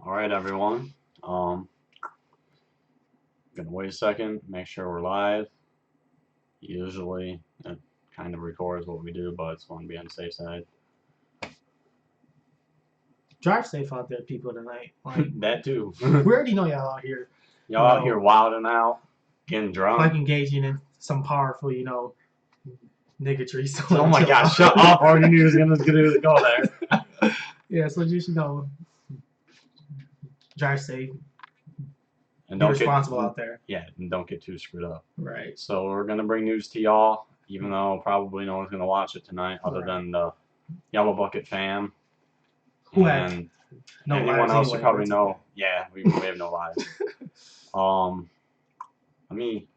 Alright everyone, gonna wait a second, make sure we're live. Usually it kind of records what we do, but it's going to be on the safe side. Drive safe out there, people, tonight. Like, that too. we already know y'all out here. Y'all out here wilding out, getting drunk. Like engaging in some powerful, niggatry. So oh my gosh, shut up. All you knew was going to go there. Yeah, so just, drive safe. And be responsible out there. Yeah, and don't get too screwed up. Right. So we're going to bring news to y'all, even though probably no one's going to watch it tonight other than the Yellow Bucket fam. Who has no anyone else you probably know. Yeah, we have no lives. Let me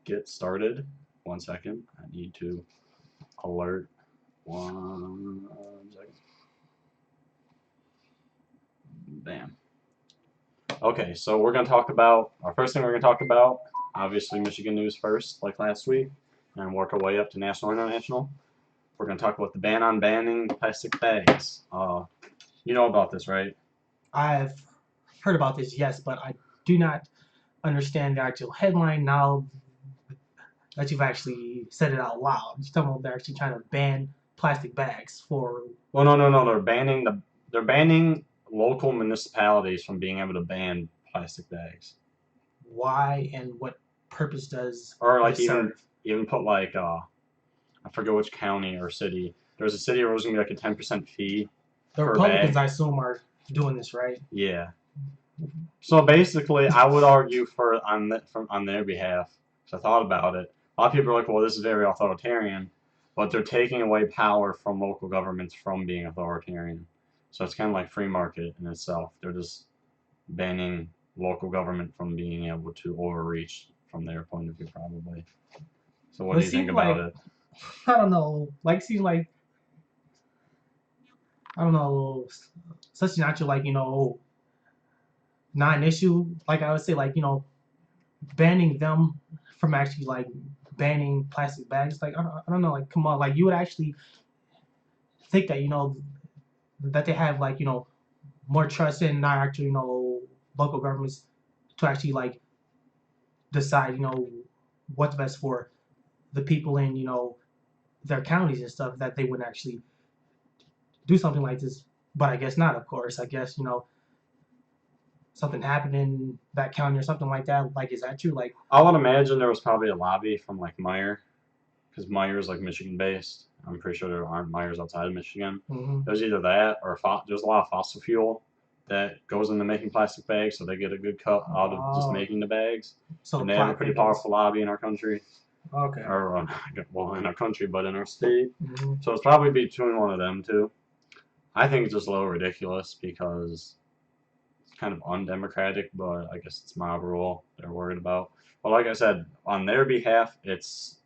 get started. 1 second. I need to alert 1 second. Bam. Okay, so we're going to talk about, our first thing we're going to talk about, obviously Michigan news first, like last week, and work our way up to national and international. We're going to talk about the ban on banning plastic bags. You know about this, right? I've heard about this, yes, but I do not understand the actual headline now that you've actually said it out loud. You're talking about they're actually trying to ban plastic bags for... Well, no. They're banning local municipalities from being able to ban plastic bags. Why and what purpose does or like serve? even put like I forget which county or city. There's a city where it was gonna be like a 10% fee. The Republicans, I assume, are doing this, right? Yeah. So basically, I would argue on their behalf. Because I thought about it. A lot of people are like, "Well, this is very authoritarian," but they're taking away power from local governments from being authoritarian. So it's kind of like free market in itself. They're just banning local government from being able to overreach from their point of view, probably. So what do you think about it? I don't know. Seems like, I don't know, such an actual, not an issue. Like I would say, banning them from actually, banning plastic bags. I don't know, come on. You would actually think that, that they have, more trust in not actually, local governments to actually, decide, what's best for the people in, their counties and stuff, that they wouldn't actually do something like this. But I guess not, of course. I guess, something happened in that county or something like that. Is that true? I would imagine there was probably a lobby from Meyer, because Meyer is Michigan based. I'm pretty sure there aren't Meyers outside of Michigan. There's either that or there's a lot of fossil fuel that goes into making plastic bags, so they get a good cut out of just making the bags. So and they have a pretty powerful lobby in our country. Okay. Or well, in our country, but in our state. So it's probably between one of them two. I think it's just a little ridiculous because it's kind of undemocratic, but I guess it's mob rule they're worried about. But like I said, on their behalf, it's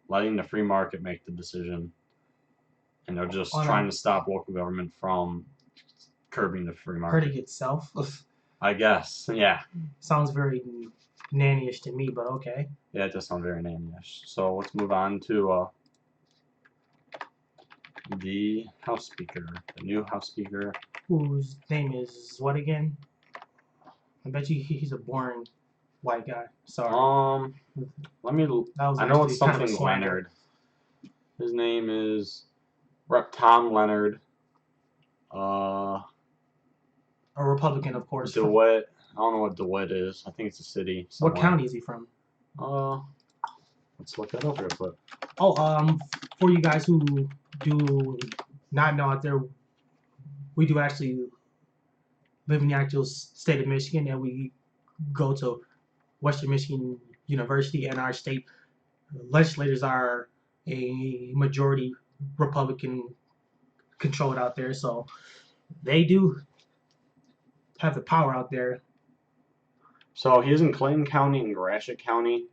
letting the free market make the decision, and they're just trying to stop local government from curbing the free market. Hurting itself? I guess, yeah. Sounds very nannyish to me, but okay. Yeah, it does sound very nannyish. So let's move on to the House Speaker, the new House Speaker. Whose name is what again? I bet you he's a boring white guy. Sorry. Let me. I know it's something Leonard. His name is Rep. Tom Leonard. A Republican, of course. DeWitt. I don't know what DeWitt is. I think it's a city somewhere. What county is he from? Let's look that up real quick. Oh, for you guys who do not know out there, we do actually live in the actual state of Michigan, and we go to Western Michigan University, and our state legislators are a majority Republican controlled out there, so they do have the power out there. So he's in Clinton County and Gratiot County,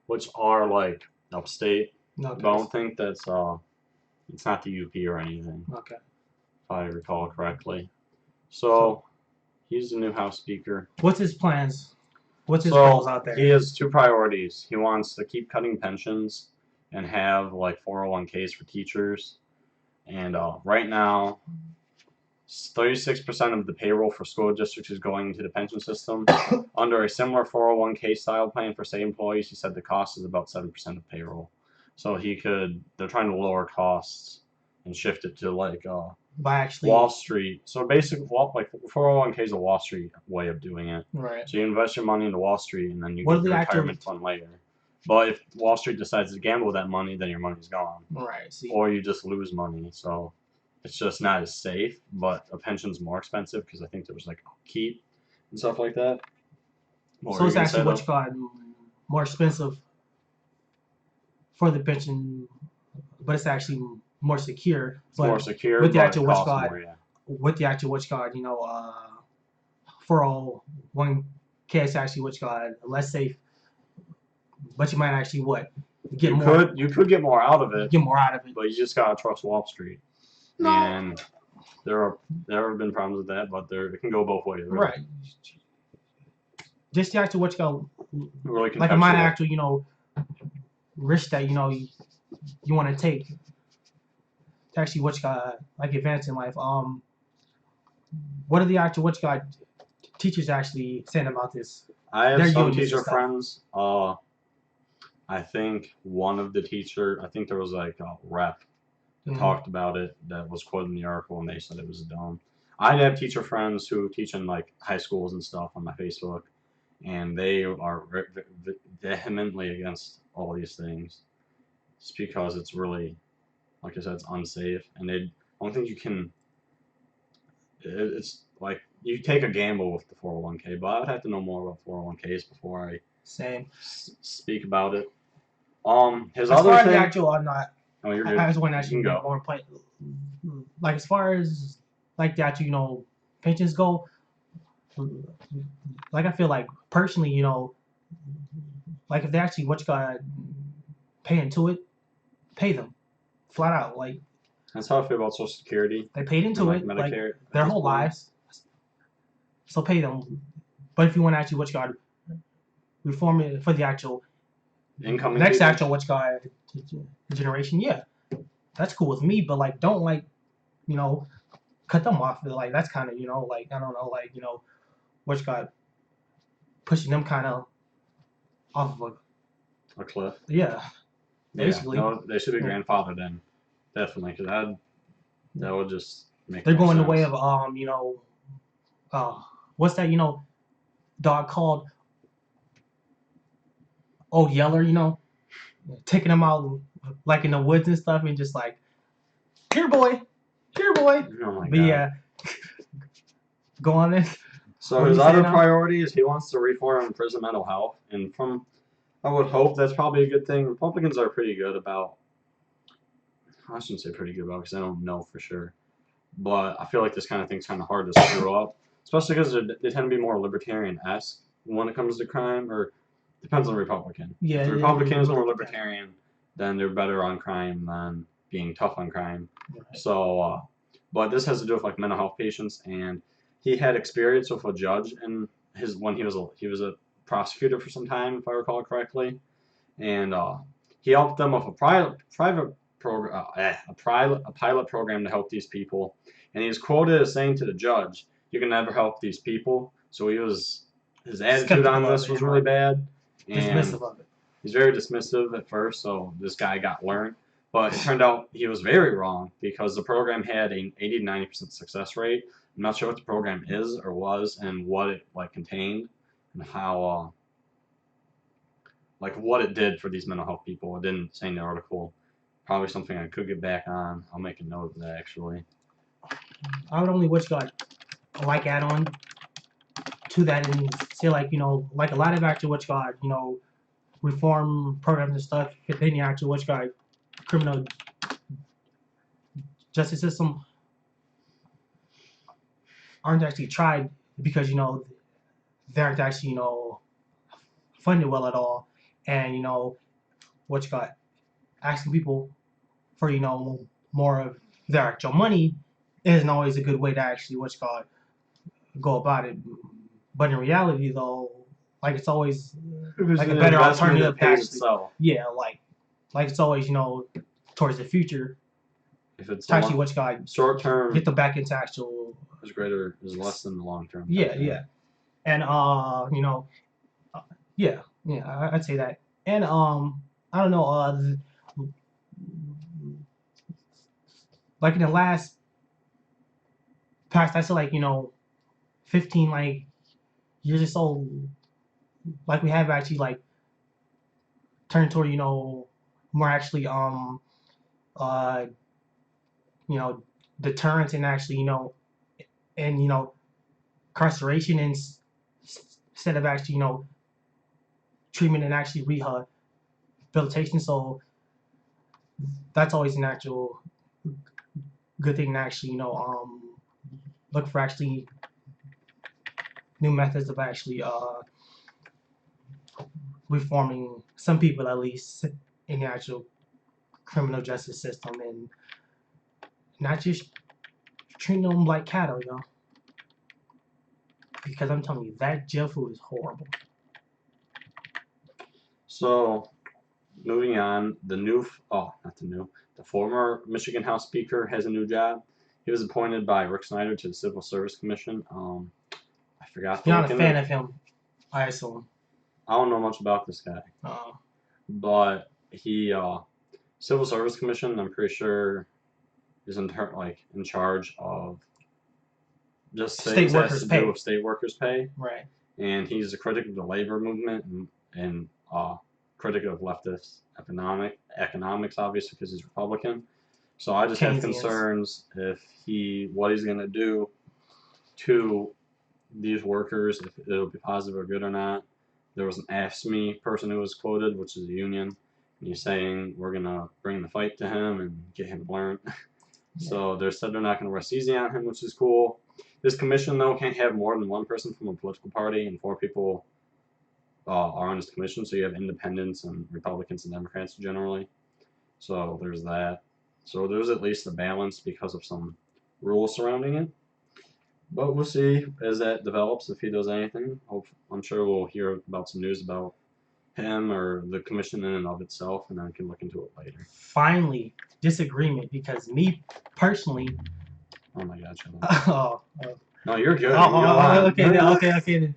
which are upstate. Okay. But I don't think that's it's not the UP or anything. Okay. If I recall correctly. So he's the new House Speaker. What's his plans? What's his goals out there? He has two priorities. He wants to keep cutting pensions and have 401ks for teachers. And right now, 36% of the payroll for school districts is going into the pension system. Under a similar 401k style plan for state employees, he said the cost is about 7% of payroll. So they're trying to lower costs and shift it to like by actually Wall Street. So basically, like 401k is a Wall Street way of doing it. Right. So you invest your money into Wall Street and then you get your retirement fund later. But if Wall Street decides to gamble that money, then your money's gone. Right. See. Or you just lose money. So it's just not as safe, but a pension's more expensive because I think there was like keep and stuff like that. So it's actually what you call more expensive for the pension, but it's actually more secure. It's more secure with the actual what you call it, with the actual what you call it, 401k is actually what you call it, less safe. But you might actually get more. You could get more out of it. Get more out of it. But you just gotta trust Wall Street. No. And there have been problems with that, but it can go both ways. Really. Right. Just the actual what you call really like a minor actual risk that you want to take to actually what you got like advance in life. What are the actual what you got teachers actually saying about this? I have some teacher friends. I think one of the I think there was like a rep that talked about it that was quoted in the article, and they said it was dumb. I have teacher friends who teach in like high schools and stuff on my Facebook, and they are vehemently against all these things. It's because it's really, like I said, it's unsafe, and I don't think you can. It's like you take a gamble with the 401k, but I would have to know more about 401ks before I speak about it. His as other far thing. As the actual, I'm not. Oh, you're good. I just want to actually go more point. Like as far as like the actual, pensions go. Like I feel like personally, like if they actually what you got pay into it, pay them, flat out. Like that's how I feel about Social Security. They paid into it, Medicare, like their whole lives. So pay them. But if you want to actually what you got reform it for the actual incoming next people. Actual what you got generation, yeah, that's cool with me. But like, don't like, cut them off. Like that's kind of like I don't know, like what you got pushing them kind of off of a cliff. Yeah, basically. Yeah, no, they should be grandfathered in, definitely, because that would just make. They're going the way of what's that dog called Old Yeller, taking them out like in the woods and stuff, and just like, here boy. Oh my but God. Yeah, go on this. So his other priority is he wants to reform prison mental health, and I would hope that's probably a good thing. Republicans are pretty good about. I shouldn't say pretty good about because I don't know for sure, but I feel like this kind of thing's kind of hard to screw up, especially because they tend to be more libertarian-esque when it comes to crime, or depends on the Republican. Yeah, if the Republican is more libertarian, then they're better on crime than being tough on crime. Right. So, but this has to do with like mental health patients, and he had experience with a judge in when he was a prosecutor for some time, if I recall correctly, and he helped them with a pilot program to help these people, and he was quoted as saying to the judge, "You can never help these people." So his attitude on this was really bad. Dismissive of it. He's very dismissive at first, so this guy got learned. But it turned out he was very wrong because the program had an 80 to 90% success rate. I'm not sure what the program is or was and what it contained and how what it did for these mental health people. It didn't say in the article. Probably something I could get back on. I'll make a note of that actually. I would only add on to that and say like a lot of actual reform programs and stuff in the actual criminal justice system aren't actually tried because they aren't actually funded well at all, and asking people for more of their actual money isn't always a good way to actually go about it. But in reality, though, like it's always like a better alternative. Actually, yeah, like it's always towards the future. if it's to actually what you got short term, get them back into actual is less than the long term. Yeah, yeah, and you know, yeah, yeah, I'd say that, and I don't know, like in the last past, I say like 15 like years or so, like we have actually like turned toward more actually uh you know deterrence and actually and incarceration instead of actually treatment and actually rehabilitation. So that's always an actual good thing to actually look for actually new methods of actually reforming some people at least in the actual criminal justice system and not just treating them like cattle, because I'm telling you that jail food is horrible. So, moving on, the former Michigan House Speaker has a new job. He was appointed by Rick Snyder to the Civil Service Commission. I forgot to You're look not a into fan it. of him, I assume. I don't know much about this guy, Uh, but he Civil Service Commission. I'm pretty sure is in charge of just State things that has workers to do pay. with state workers' pay, Right. and he's a critic of the labor movement and critic of leftist economics, obviously because he's Republican. So I just have Keynesians. concerns if what he's going to do to these workers, if it'll be positive or good or not. There was an AFSCME person who was quoted, which is a union, and he's saying we're going to bring the fight to him and get him to learn. So they said they're not going to rest easy on him, which is cool. This commission, though, can't have more than one person from a political party, and 4 people are on this commission. So you have independents and Republicans and Democrats generally. So there's that. So there's at least a balance because of some rules surrounding it. But we'll see as that develops if he does anything. I'm sure we'll hear about some news about him or the commission in and of itself, and I can look into it later. Finally, disagreement because me personally. Oh my God, shut up. No, you're good. Okay.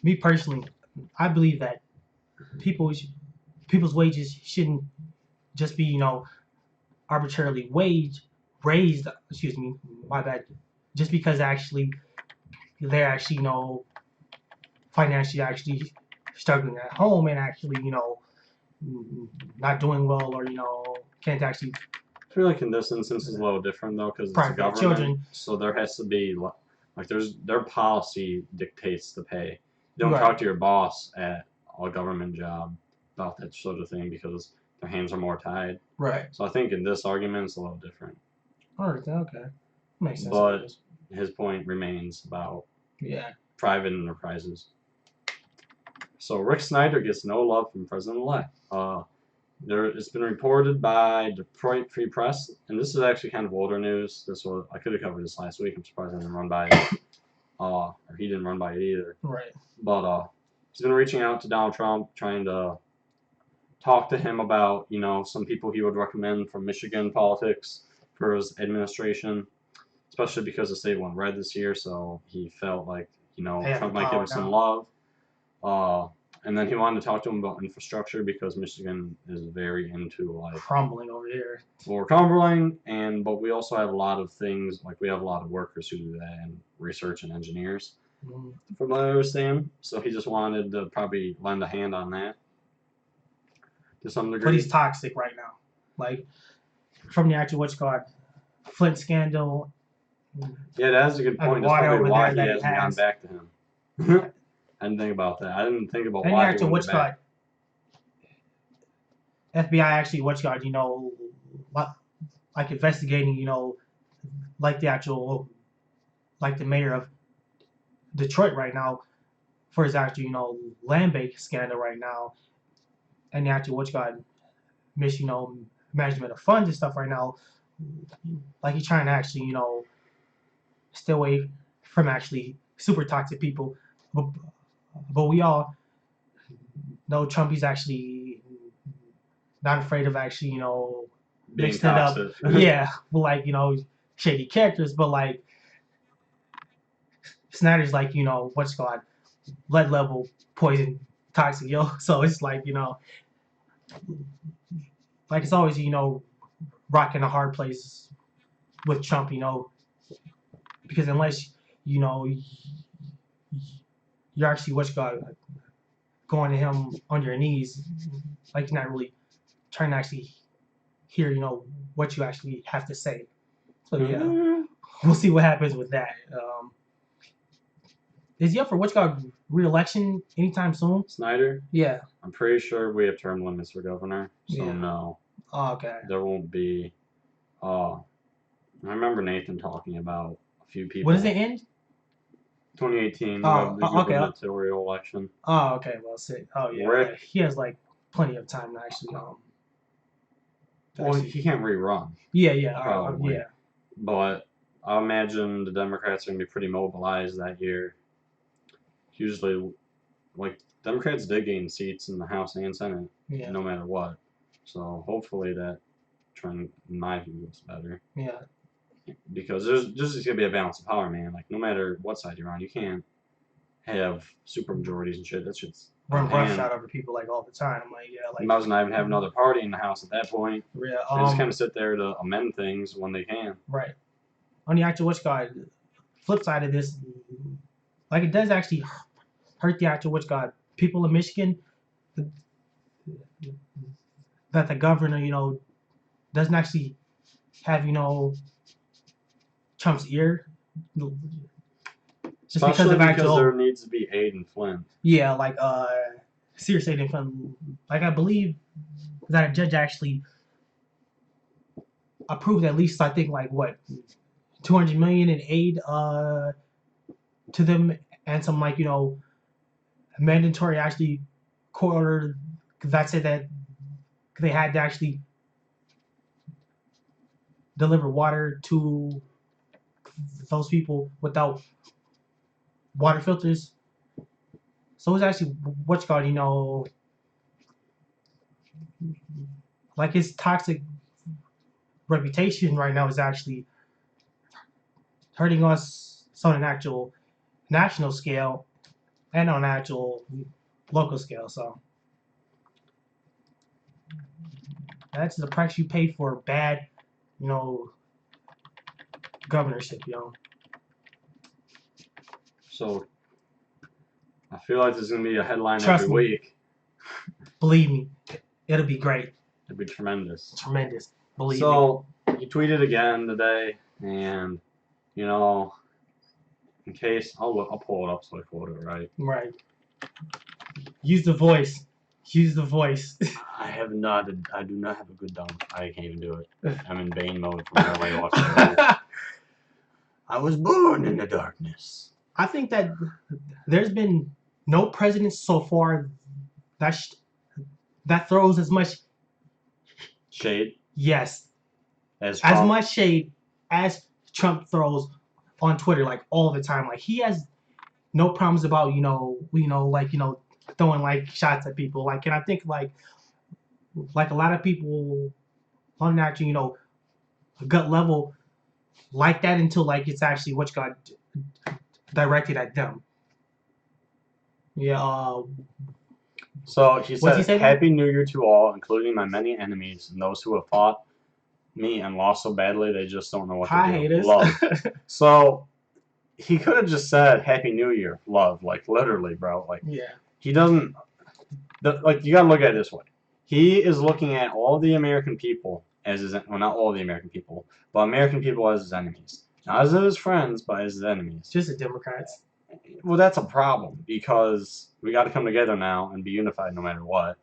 Me personally, I believe that people's wages shouldn't just be arbitrarily raised. Excuse me, my bad. Just because actually they're actually financially actually struggling at home and actually not doing well or can't actually. I feel like in this instance is a little different though because it's a government, children. So there has to be like their policy dictates the pay. You don't talk to your boss at a government job about that sort of thing because their hands are more tied. Right. So I think in this argument it's a little different. All right. Okay. Makes sense. But his point remains about private enterprises. So Rick Snyder gets no love from President-elect. It's been reported by Detroit Free Press, and this is actually kind of older news. I could have covered this last week. I'm surprised I didn't run by it, or he didn't run by it either. Right. But he's been reaching out to Donald Trump, trying to talk to him about some people he would recommend from Michigan politics for his administration, especially because the state went red this year. So he felt like Trump might give him some love. And then he wanted to talk to him about infrastructure because Michigan is very into crumbling over here. We're crumbling, but we also have a lot of things we have a lot of workers who do that and research and engineers. From what I understand, so he just wanted to probably lend a hand on that to some degree. But he's toxic right now, like from the actual Flint scandal. Yeah, that's a good point. That's probably why he hasn't gone back to him. I didn't think about that. I didn't think about why he went back. FBI actually like investigating like the mayor of Detroit right now for his actual land bank scandal right now, and the actual management of funds and stuff right now. Like he's trying to actually stay away from actually super toxic people, but we all know Trump is actually not afraid of actually being mixed it up. toxic. Yeah, with like shady characters, but like Snyder's like what's it called lead level poison toxic So it's like like it's always rocking a hard place with Trump because unless you know you're actually what's called going to him on your knees, like you're not really trying to actually hear what you actually have to say. So yeah, we'll see what happens with that. Is he up for what's called re-election anytime soon? Snyder? Yeah. I'm pretty sure we have term limits for governor, so Yeah. no. Oh, okay. There won't be. I remember Nathan talking about a few people. When does it end? 2018, Oh, the okay. gubernatorial election. Oh, okay. Well, sick. Oh, yeah. Rick, he has like plenty of time to actually. Well, he can't rerun. Yeah, yeah, Probably. yeah. But I imagine the Democrats are going to be pretty mobilized that year. Usually, like, Democrats did gain seats in the House and Senate, Yeah. no matter what. So hopefully that trend, in my view, gets better. Yeah. Because there's just going to be a balance of power, man. Like, no matter what side you're on, you can't have super majorities and shit. That shit's run roughshod over people like all the time. Like yeah, like you might as well not even have another party in the House at that point. Yeah, they just kind of sit there to amend things when they can. Right. On the actual flip side of this, like it does actually hurt the actual people in Michigan that the governor doesn't actually have Trump's ear. Just especially because there needs to be aid in Flint. Yeah, like serious aid in Flint. Like I believe that a judge actually approved at least I think like what 200 million in aid to them and some like mandatory actually court order that said that they had to actually deliver water to those people without water filters. So it's actually what's called like his toxic reputation right now is actually hurting us on an actual national scale and on an actual local scale. So that's the price you pay for bad, governorship, So I feel like there's gonna be a headline every week. Believe me, it'll be great. It'll be tremendous. Tremendous. Believe me. So he tweeted again today, and in case I'll pull it up so I quote it right. Right. Use the voice. Use the voice. I do not have a good dump. I can't even do it. I'm in Bane mode from early off. I was born in the darkness. I think that there's been no president so far that throws as much shade. Yes. As much shade as Trump throws on Twitter, like all the time. Like he has no problems about throwing like shots at people. Like, and I think like a lot of people on actually gut level like that until like it's actually what got directed at them. Yeah. So he said, "Happy New Year to all, including my many enemies and those who have fought me and lost so badly they just don't know what to do. Haters. Love." So he could have just said "Happy New Year, love," like literally, bro. Like he doesn't. Like you gotta look at it this way. He is looking at all the American people as his not all the American people, but American people as his enemies. Not as his friends, but as his enemies. Just the Democrats. Well, that's a problem because we got to come together now and be unified no matter what.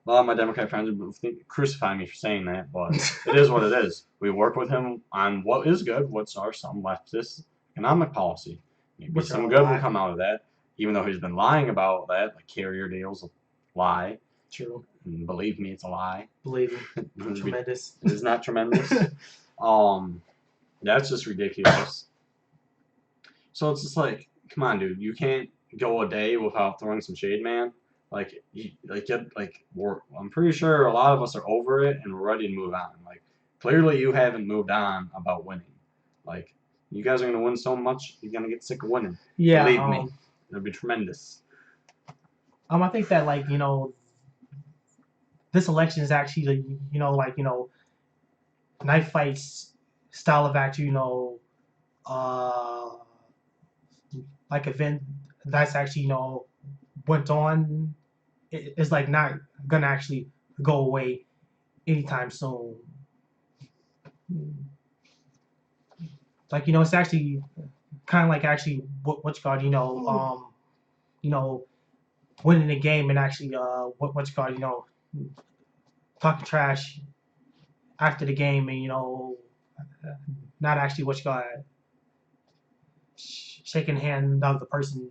A lot of my Democrat friends would crucify me for saying that, but it is what it is. We work with him on what is good, what's some leftist economic policy. Maybe some good will come out of that, even though he's been lying about that, like carrier deals, lie. True. And believe me, it's a lie. Believe me. Tremendous. It is not tremendous. That's just ridiculous. So it's just like, come on, dude. You can't go a day without throwing some shade, man. I'm pretty sure a lot of us are over it and we're ready to move on. Like, clearly you haven't moved on about winning. Like, you guys are gonna win so much, you're gonna get sick of winning. Yeah. Believe me, it'll be tremendous. I think that like this election is actually knife fights style of action uh like event that's actually went on is like not gonna actually go away anytime soon. Like it's actually kind of like actually what you call you know winning the game and actually what you call talking trash after the game and not actually what you call shaking the hand of the person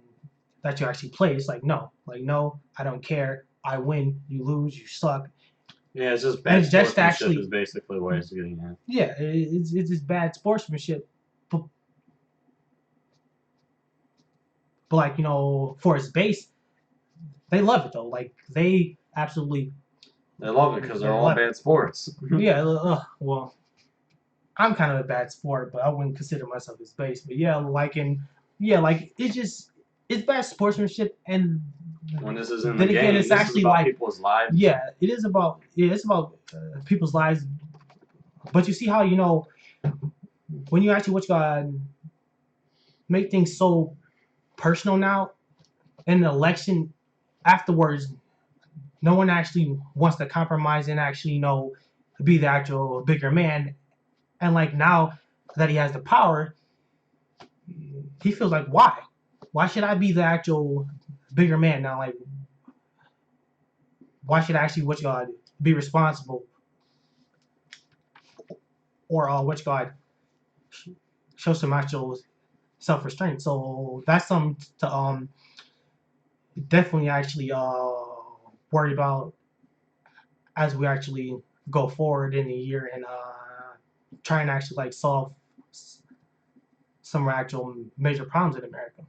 that you actually play. It's like no, I don't care. I win, you lose, you suck. Yeah, it's just And bad it's just sportsmanship actually is basically what it's getting at. yeah, it's just bad sportsmanship. But like for its base, they love it though. Like they absolutely They love it because they're all love it. bad sports. Yeah, well, I'm kind of a bad sport, but I wouldn't consider myself as base. But like it's bad sportsmanship, and When this is in the then again, game, it's this is actually about like people's lives. yeah, it's about people's lives. But you see how when you actually make things so personal now in the election afterwards, no one actually wants to compromise and actually be the actual bigger man. And like now that he has the power, he feels like why should I be the actual bigger man now? Like why should I actually be responsible or show some actual self restraint? So that's something to definitely actually worry about as we actually go forward in the year and try and actually like solve some actual major problems in America.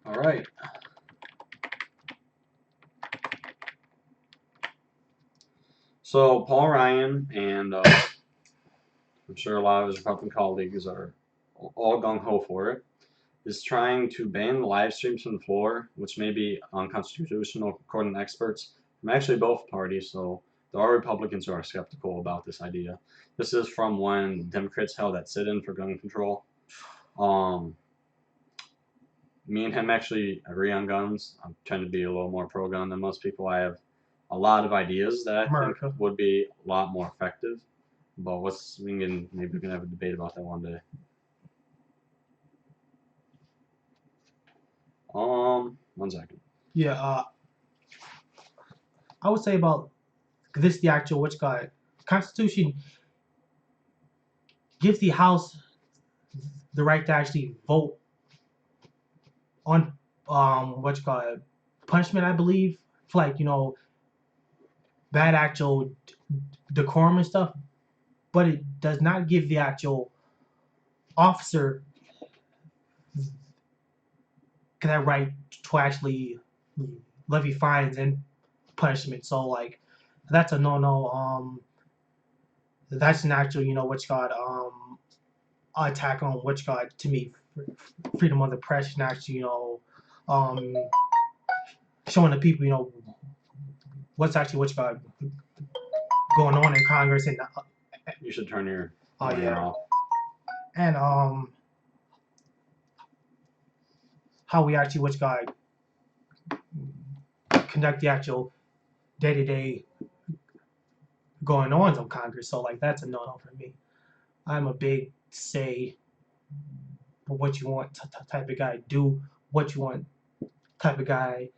All right. So Paul Ryan and I'm sure a lot of his Republican colleagues are all gung ho for it, is trying to ban live streams from the floor, which may be unconstitutional according to experts from actually both parties. So there are Republicans who are skeptical about this idea. This is from when Democrats held that sit-in for gun control. Um, Me and him actually agree on guns. I tend to be a little more pro-gun than most people. I have a lot of ideas that I America. think would be a lot more effective. But maybe we can have a debate about that one day. 1 second. Yeah, I would say about this the actual which guy Constitution gives the House the right to actually vote on what you call it punishment, I believe, for like bad actual decorum and stuff, but it does not give the actual officer that right to actually levy fines and punishment. So like that's a no. That's an actual what you call attack on what you call to me freedom of the press and actually um showing the people what's actually what you call going on in Congress and You should turn your oh volume yeah off. and how we actually what you call conduct the actual day to day going ons of Congress. So like that's a no for me. I'm a big say what you want type of guy. Do what you want type of guy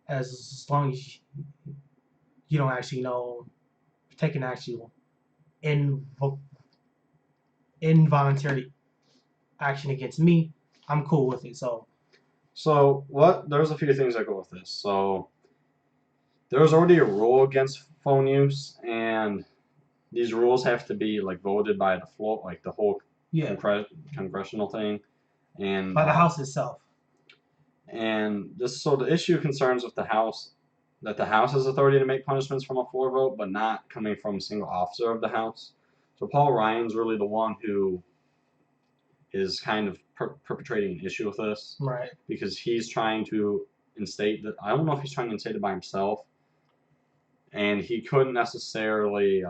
as long as you don't actually take an actual involuntary action against me. I'm cool with it. So what? There's a few things that go with this. So there's already a rule against phone use, and these rules have to be like voted by the floor, like the whole yeah, congressional thing, and by the House itself. so the issue concerns with the House that the House has authority to make punishments from a floor vote, but not coming from a single officer of the House. So Paul Ryan's really the one who is kind of perpetrating an issue with this, right? because he's trying to instate that. I don't know if he's trying to instate it by himself, and he couldn't necessarily.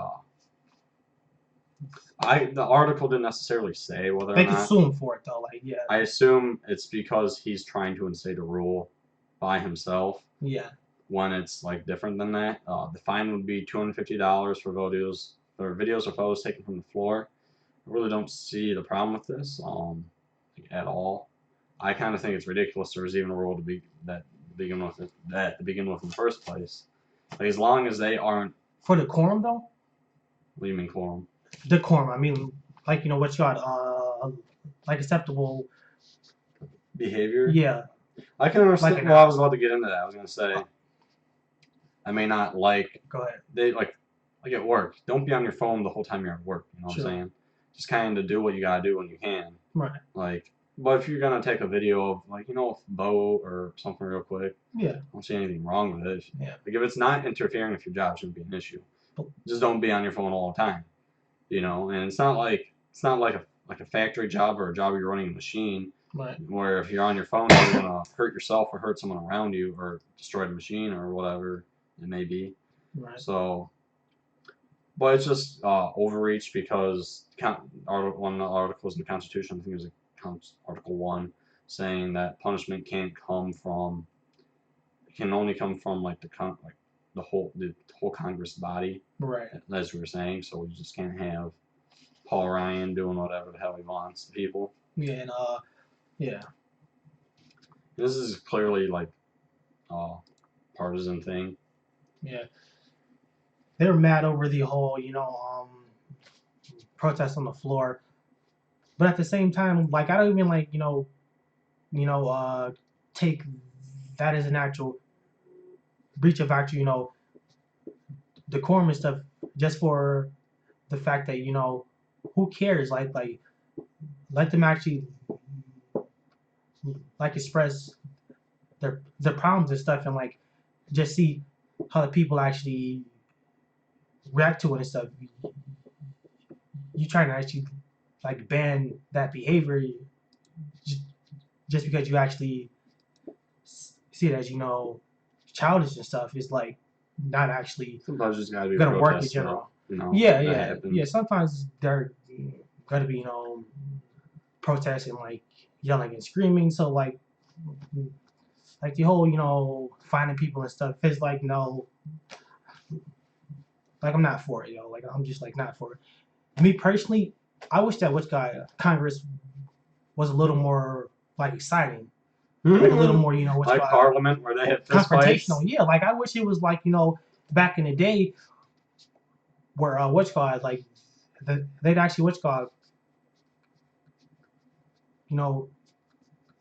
The article didn't necessarily say whether or They could not. sue him for it though, like yeah. I assume it's because he's trying to instate a rule by himself. Yeah. When it's like different than that, the fine would be $250 for videos or photos taken from the floor. I really don't see the problem with this at all. I kind of think it's ridiculous there was even a rule to begin with in the first place. Like, as long as they aren't. For decorum though. What do you mean quorum? Decorum. I mean, like what you got, like acceptable behavior. Yeah. I can understand. Like well, I was about to get into that. I was gonna say, I may not like. Go ahead. They like at work. Don't be on your phone the whole time you're at work. You know what I'm saying? Just kind of do what you gotta do when you can. Right. Like, but if you're gonna take a video of a boat or something real quick, yeah, I don't see anything wrong with it. Yeah. Like, if it's not interfering with your job, it shouldn't be an issue. Just don't be on your phone all the time. And it's not like a factory job or a job where you're running a machine. Right. Where if you're on your phone, you're gonna hurt yourself or hurt someone around you or destroy the machine or whatever it may be. Right. So, but it's just overreach because one of the articles in the Constitution, I think it was Article 1, saying that punishment can only come from the whole Congress body. Right. As we were saying, so we just can't have Paul Ryan doing whatever the hell he wants to people. Yeah, and yeah. This is clearly partisan thing. Yeah. They're mad over the whole, protest on the floor. But at the same time, I don't even take that as an actual breach of actual, decorum and stuff, just for the fact that, who cares? Let them actually express their problems and stuff, and just see how the people actually react to it and stuff. You trying to actually ban that behavior just because you actually see it as childish and stuff is not actually sometimes just gotta be gonna work in general. Yeah. Sometimes they're gonna be protesting, yelling and screaming. So the whole finding people and stuff is no. I'm not for it, I'm just not for it. Me personally, I wish that Congress was a little more exciting, a little more Parliament where they have fist fights. Confrontational. Yeah, I wish it was back in the day where they'd actually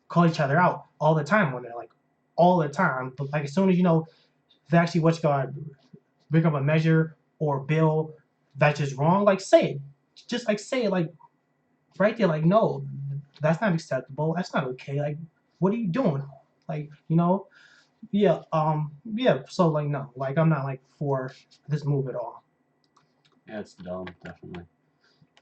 call each other out all the time when they're all the time. But as soon as they actually bring up a measure or bill that's just wrong, say it. Just say it right there, no, that's not acceptable. That's not okay. What are you doing? Yeah. So no, I'm not for this move at all. Yeah, it's dumb, definitely.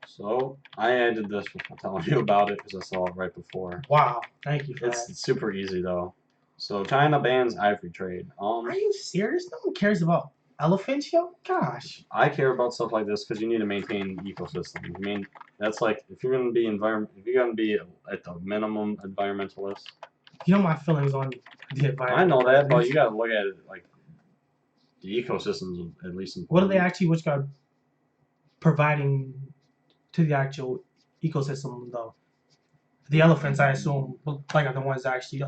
So I added this before telling you about it because I saw it right before. Wow, thank you for that. It's super easy though. So China bans ivory trade. Are you serious? No one cares about elephants, yo. Gosh. I care about stuff like this because you need to maintain ecosystems. I mean, that's if you're gonna be at the minimum environmentalist. You know my feelings on the environment. I know that, but you gotta look at it the ecosystems at least. Important. What are they actually providing to the actual ecosystem though? The elephants, I assume, are the ones actually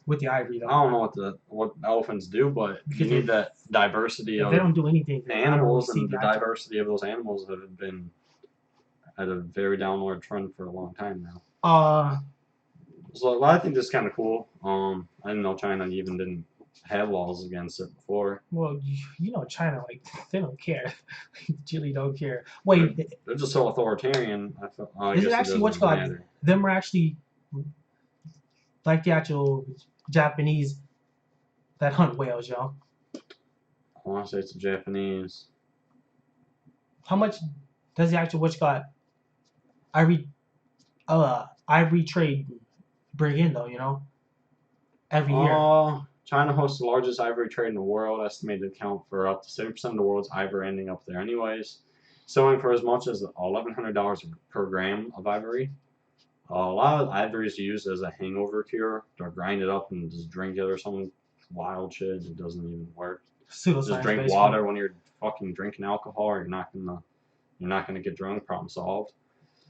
with the ivory though. I don't know what elephants do, but you need that diversity of. They don't do anything. Animals, and the diversity of those animals have been at a very downward trend for a long time now. So I think this is kind of cool. I didn't know China even didn't have laws against it before. Well, China, they don't care. They really don't care. Wait, they're just so authoritarian. Is it actually them are actually the actual Japanese that hunt whales, y'all? I want to say it's a Japanese. How much does the actual what's got ivory ivory trade bring in though? Every year. China hosts the largest ivory trade in the world, estimated to account for up to 70% of the world's ivory ending up there anyways. Selling for as much as $1,100 per gram of ivory. A lot of ivory is used as a hangover cure. Or grind it up and just drink it or some wild shit. It doesn't even work. Just Pseudoscience drink basically. water when you're fucking drinking alcohol, or you're not gonna get drunk. Problem solved.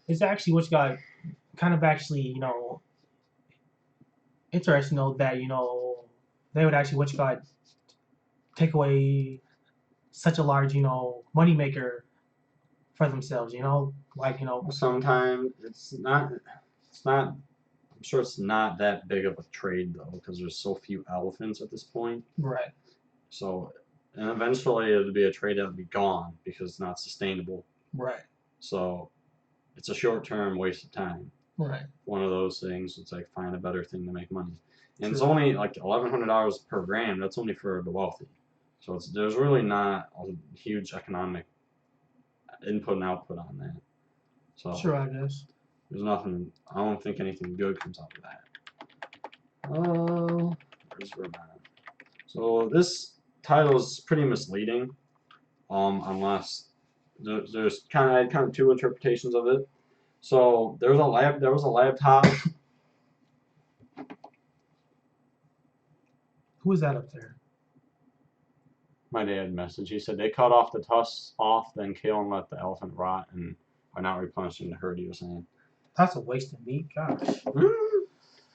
It's actually what's got kind of actually, interesting though that, they would actually what you got take away such a large, money maker for themselves, like, Sometimes it's not. It's not. I'm sure it's not that big of a trade though, because there's so few elephants at this point. right, So, and eventually it'll be a trade that'll be gone because it's not sustainable. right, So, it's a short-term waste of time. right. One of those things. It's like find a better thing to make money, and it's True. only like $1,100 per gram. That's only for the wealthy. So there's really not a huge economic input and output on that. So Sure, I guess. there's nothing. I don't think anything good comes out of that. Oh, where's Vermont? So this title is pretty misleading. Unless there's kind of two interpretations of it. So there was a laptop. Who is that up there? My dad messaged. He said they cut off the tusks off, then kill and let the elephant rot, and are not replenishing the herd. He was saying. That's a waste of meat. Gosh.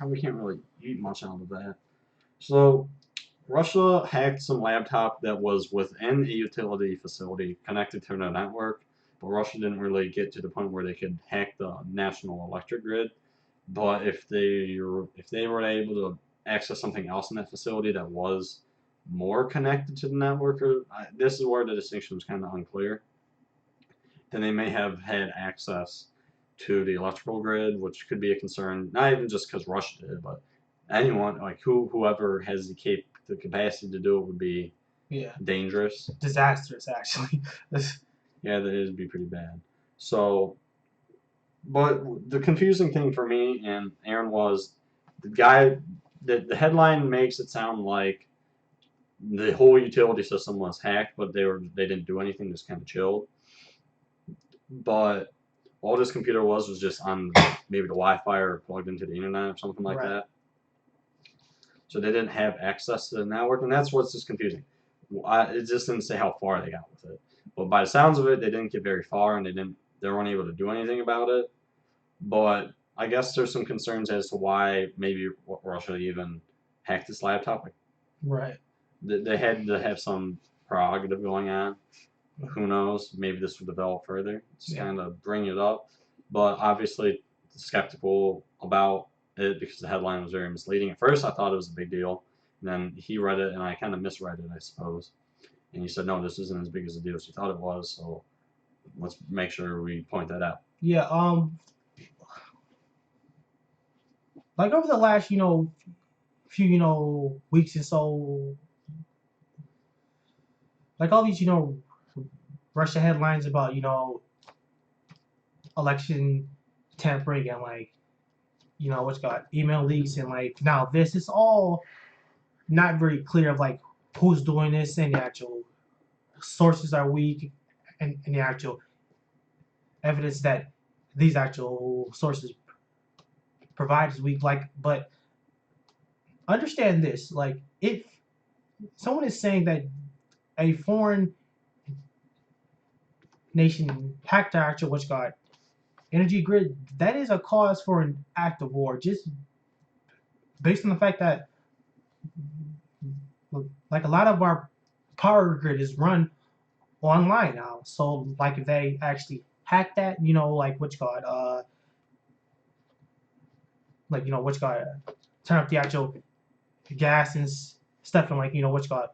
We can't really eat much out of that. So Russia hacked some laptop that was within a utility facility connected to their network, but Russia didn't really get to the point where they could hack the national electric grid. But if they were able to access something else in that facility that was more connected to the network, or this is where the distinction was kind of unclear, then they may have had access to the electrical grid, which could be a concern. Not even just because Russia did, but anyone like whoever has the capacity to do it would be Yeah. dangerous. Disastrous, actually. Yeah, that is be pretty bad. So, but the confusing thing for me and Aaron was the guy. The headline makes it sound like the whole utility system was hacked, but they didn't do anything, just kind of chilled. But all this computer was just on maybe the Wi-Fi or plugged into the internet or something like Right. that. So they didn't have access to the network, and that's what's just confusing. It just didn't say how far they got with it. But by the sounds of it, they didn't get very far, and they weren't able to do anything about it. But I guess there's some concerns as to why maybe Russia even hacked this laptop. Like, Right. they had to have some prerogative going on. Who knows? Maybe this will develop further. Just kind of bring it up, but obviously skeptical about it because the headline was very misleading. At first, I thought it was a big deal, and then he read it, and I kind of misread it, I suppose. And he said, "No, this isn't as big as a deal as you thought it was." So let's make sure we point that out. Yeah. Like over the last, few, weeks or so, like all these, Russia headlines about, election tampering and like, what's got email leaks and like now this is all not very clear of like who's doing this and the actual sources are weak and the actual evidence that these actual sources provide is weak. Like, but understand this: like, if someone is saying that a foreign nation hacked the actual what's got energy grid, that is a cause for an act of war. Just based on the fact that like a lot of our power grid is run online now. So like if they actually hack that, like what's called like what's called turn up the actual gas and stuff in like what's called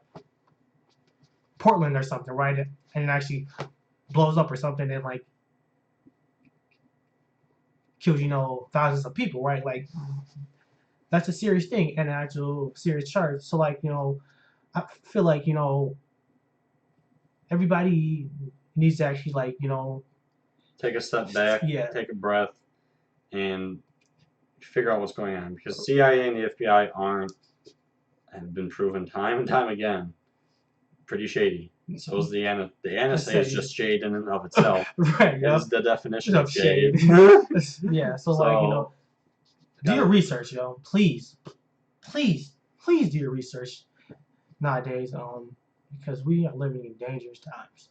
Portland or something, right? And it actually blows up or something and like kills thousands of people, right? Like that's a serious thing and an actual serious charge. So like I feel like everybody needs to actually take a step back, yeah, take a breath, and figure out what's going on, because CIA and the FBI have been proven time and time again pretty shady. So is the NSA is just shade in and of itself. Right. It Yeah. is the definition of shade. Yeah. So, So do your research, yo. Please, please, please do your research nowadays. Because we are living in dangerous times.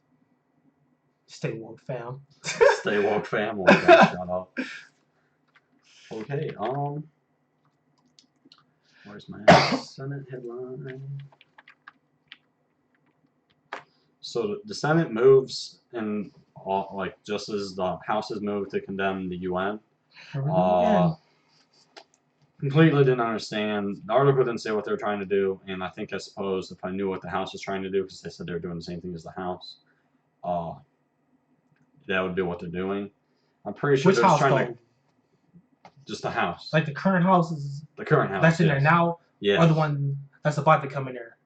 Stay woke, fam. Stay woke, fam. Woke, shut up. Okay. Where's my Senate headline? So the Senate moves, and just as the House has moved to condemn the UN. Completely didn't understand. The article didn't say what they were trying to do, and I suppose if I knew what the House was trying to do, because they said they were doing the same thing as the House, that would be what they're doing. I'm pretty sure Which they're just house, trying though? to. Just the House. Like the current House is. The current House. That's in there now. Yeah. Or the one that's about to come in there.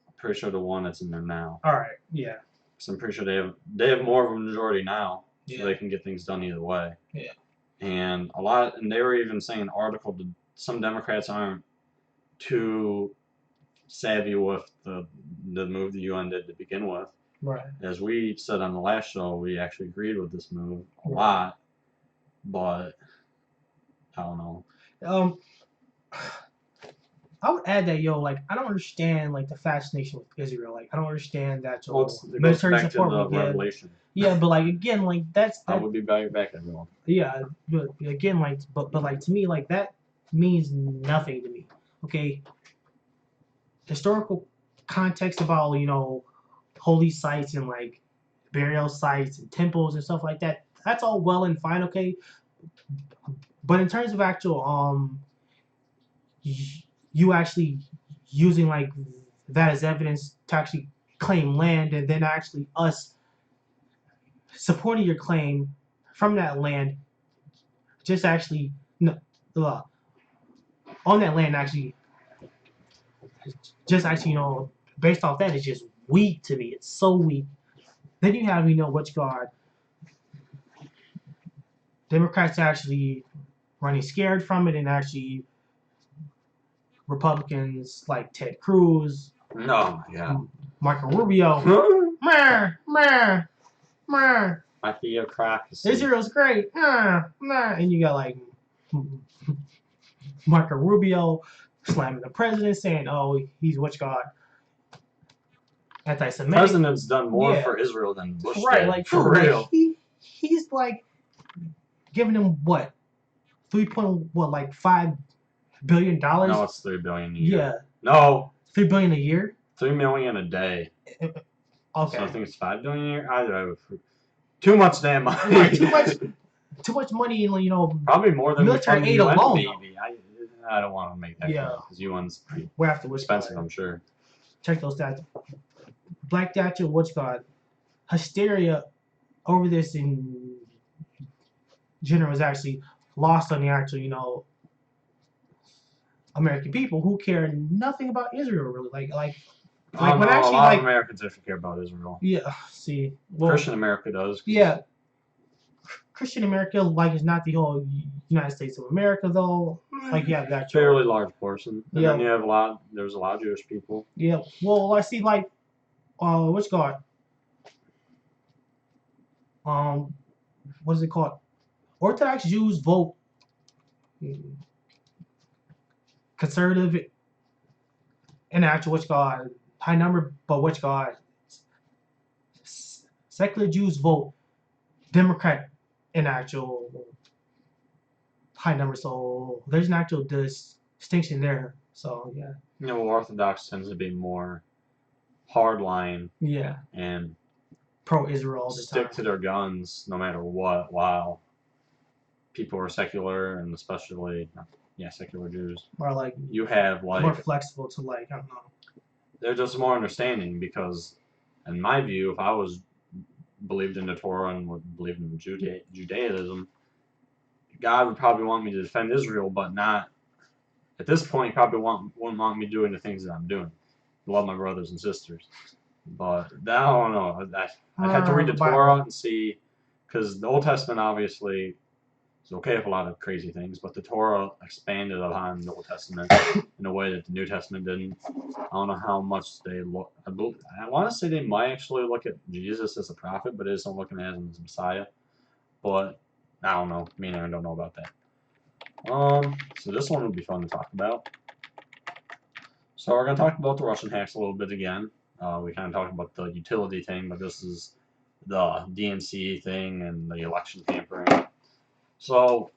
I'm pretty sure the one that's in there now. All right. Yeah. So I'm pretty sure they have more of a majority now, so Yeah. they can get things done either way. Yeah. And they were even saying in an article that some Democrats aren't too savvy with the move the UN did to begin with. Right. As we said on the last show, we actually agreed with this move a lot, but I don't know. I would add that, I don't understand the fascination with Israel. I don't understand that military support we get. Revelation. Yeah, but again, that's I would be back, everyone. Yeah, but again, but to me, that means nothing to me. Okay, historical context about holy sites and burial sites and temples and stuff like that. That's all well and fine. Okay, but in terms of actual you actually using that as evidence to actually claim land, and then actually us supporting your claim from that land, just actually on that land actually, just actually based off that, it's just weak to me. It's so weak. Then you have what you got Democrats actually running scared from it, and actually Republicans like Ted Cruz, no, yeah, Marco Rubio, meh, meh, meh. My theocracy. Israel's great, and you got Marco Rubio slamming the president, saying, "Oh, he's what you got." Anti-Semitic. President's done more for Israel than Bush did. For real. He's giving him what, $5 billion? No, it's $3 billion a year. Yeah. No. $3 billion a year. $3 million a day. Okay. So I think it's $5 billion a year. Either too much damn money. Right, too much money. Probably more than military aid alone. Maybe. I don't want to make that because UN's pretty expensive, I'm sure. Check those stats. Black Thatcher, what's got hysteria over this in general is actually lost on the actual, American people who care nothing about Israel really. When actually a lot of Americans actually care about Israel. Yeah, see, Christian America does. Yeah, Christian America is not the whole United States of America though. Yeah, that fairly large portion. And yeah. Then you have there's a lot of Jewish people. Yeah. Well, I see what's it called? What is it called? Orthodox Jews vote conservative in actual what's called high number, but what's called secular Jews vote Democrat in actual high number. So there's an actual distinction there. So yeah. Orthodox tends to be more hardline. Yeah. And pro-Israel all the time. Stick to their guns no matter what. While people are secular, and especially secular Jews, or you have more flexible to I don't know. They're just more understanding because, in my view, if I believed in the Torah and believed in Judaism, God would probably want me to defend Israel, but not at this point. He probably wouldn't want me doing the things that I'm doing. Love my brothers and sisters. But I don't know. I'd have to read The the Torah Bible. and see, because the Old Testament obviously is okay with a lot of crazy things, but the Torah expanded upon the Old Testament in a way that the New Testament didn't. I don't know how much they look. I want to say they might actually look at Jesus as a prophet, but it isn't looking at him as Messiah. But I don't know. Me and Aaron don't know about that. So this one would be fun to talk about. So we're gonna talk about the Russian hacks a little bit again. We kind of talked about the utility thing, but this is the DNC thing and the election tampering. So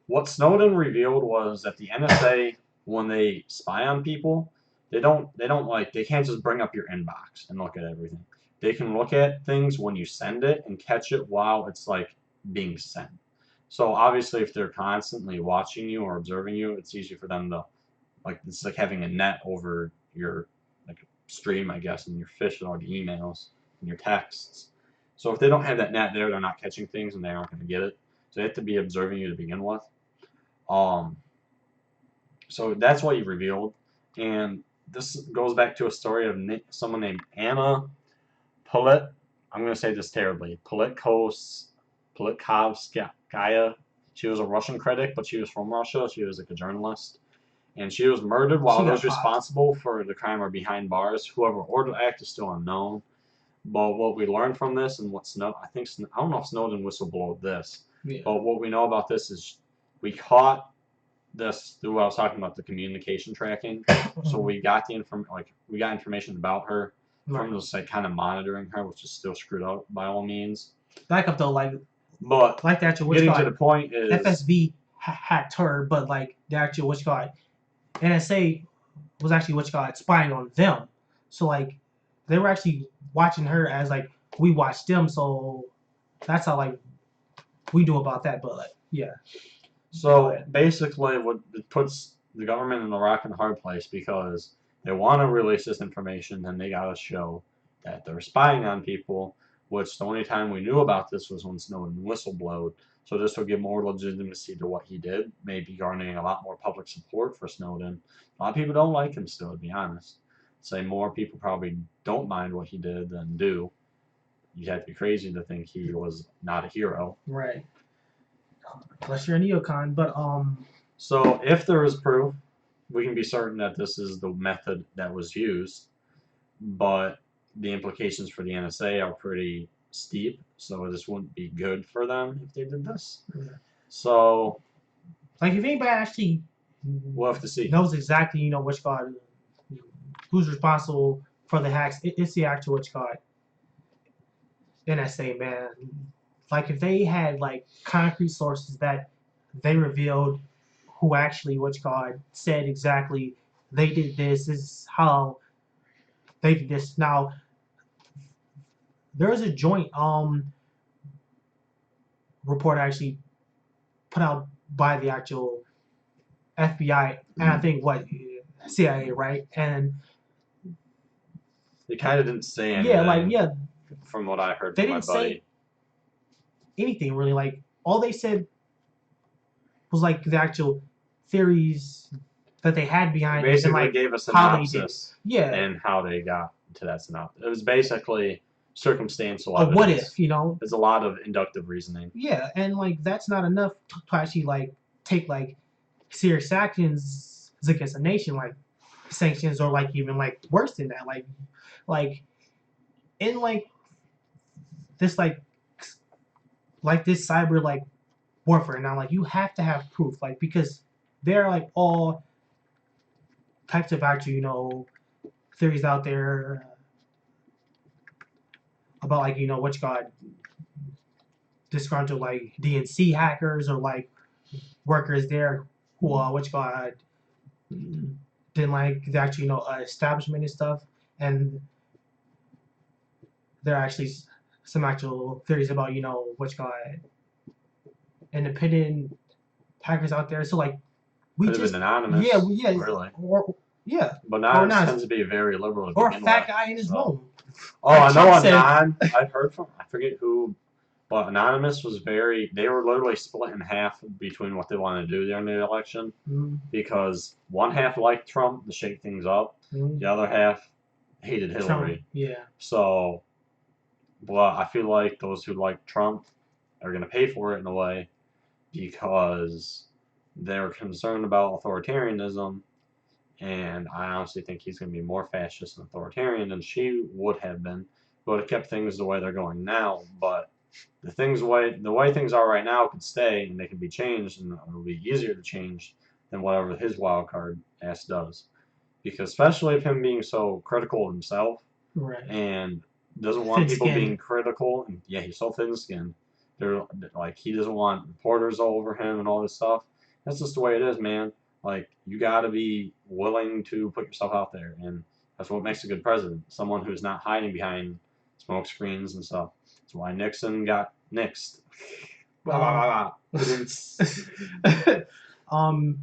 what Snowden revealed was that the NSA, when they spy on people, they can't just bring up your inbox and look at everything. They can look at things when you send it and catch it while it's like being sent. So obviously, if they're constantly watching you or observing you, it's easy for them to like it's like having a net over your like stream, I guess, and your fish or the emails and your texts. So if they don't have that net there, they're not catching things and they aren't going to get it. So they have to be observing you to begin with. Um, so that's what he revealed, and this goes back to a story of someone named Anna Polit. I'm going to say this terribly. Politkovskaya. She was a Russian critic, but she was from Russia. She was like a journalist, and she was murdered while She those got popped. responsible for the crime are behind bars. Whoever ordered the act is still unknown. But what we learned from this, and what I don't know if Snowden whistleblowed this, Yeah. but what we know about this is we caught this through what I was talking about the communication tracking. So we got we got information about her from Right. just like kind of monitoring her, which is still screwed up by all means. Back up though, But like the actual getting to the point is FSB hacked her, but like the actual NSA was actually spying on them. So like they were actually watching her as like we watched them. So that's how like we do about that. But like yeah. so basically what it puts the government in a rock and a hard place because they want to release this information and they got to show that they're spying on people, which the only time we knew about this was when Snowden whistleblowed. So this will give more legitimacy to what he did, maybe garnering a lot more public support for Snowden. A lot of people don't like him still, to be honest. Say more people probably don't mind what he did than do. You'd have to be crazy to think he was not a hero. Right. Unless you're a neocon, but So if there is proof, we can be certain that this is the method that was used, but the implications for the NSA are pretty steep, so this wouldn't be good for them if they did this. Yeah. So like if anybody actually we'll have to see. knows exactly, who's responsible for the hacks, it's the actual NSA, man. Like if they had like concrete sources that they revealed who actually said exactly they did this is how they did this. Now there was a joint report actually put out by the actual FBI and I think CIA, right? And They kind of didn't say anything. From what I heard they from my didn't buddy. say anything really. Like all they said was like the actual theories that they had behind basically it and like gave a how they did. synopsis Yeah. and how they got to that synopsis. It was basically circumstantial A evidence. what if, There's a lot of inductive reasoning. Yeah, and like that's not enough to actually like take like serious actions against a nation, like sanctions or like even like worse than that, like in this this cyber warfare now, like you have to have proof, like because there are like all types of actual theories out there about like disgruntled like DNC hackers or like workers there who didn't like the actual establishment and stuff, and there are actually some actual theories about independent hackers out there. So like we Could have just been anonymous. yeah really. Or yeah. But anonymous tends to be very liberal. Or a fat guy in his room. Oh, I know I've heard from I forget who, but anonymous was they were literally split in half between what they wanted to do during the election because one half liked Trump to shake things up, the other half hated Trump, Hillary. yeah. So, but I feel like those who like Trump are going to pay for it in a way because they're concerned about authoritarianism, and I honestly think he's going to be more fascist and authoritarian than she would have been, but it kept things the way they're going now. But the way things are right now could stay, and they can be changed, and it'll be easier to change than whatever his wild card ass does. Because especially of him being so critical of himself Right. and doesn't want Thin people skinned. being critical. And yeah, he's so thin-skinned. They're like he doesn't want reporters all over him and all this stuff. That's just the way it is, man. Like you got to be willing to put yourself out there, and that's what makes a good president. Someone who's not hiding behind smoke screens and stuff. That's why Nixon got nixed. Blah, blah, blah, blah. um.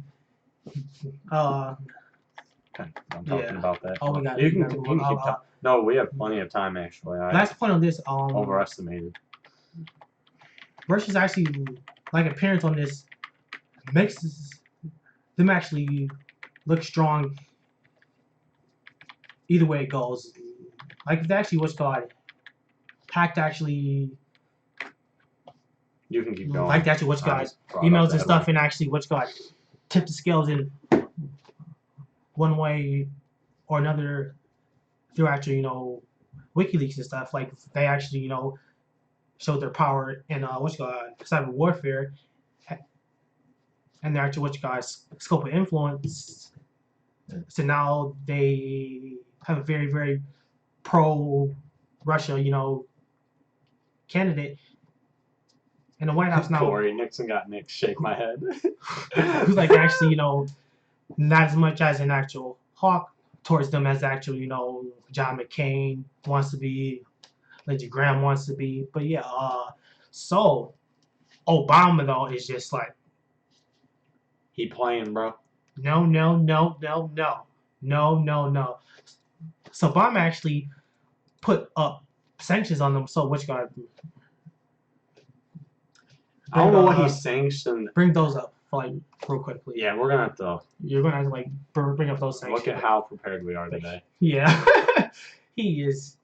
Okay, I'm Yeah. talking about that. Oh, we got. You We can, got to you move can on. keep talking. No, we have plenty of time actually. I Last point on this. overestimated. Russia's actually like appearance on this makes them actually look strong. Either way it goes, like if they actually what's called hacked actually You can keep going. like actually what's I called just brought up emails the and stuff headline. and actually what's called tip the scales in one way or another through actually WikiLeaks and stuff. Like they actually showed their power in what's called cyber warfare and their actual what's called scope of influence. So now they have a very very pro Russia candidate in the White House now. Corey Nixon got Nick. Shake my head. Who's like actually not as much as an actual hawk towards them as actual John McCain wants to be, Lindsey Graham wants to be. But yeah, so Obama though is just like He playing, bro. no. So Obama actually put up sanctions on them. So what you gotta do? I don't know what he sanctioned. Bring those up like real quickly. Yeah, we're gonna have to You're gonna like bring up those sanctions. look at how prepared we are today. Yeah, he is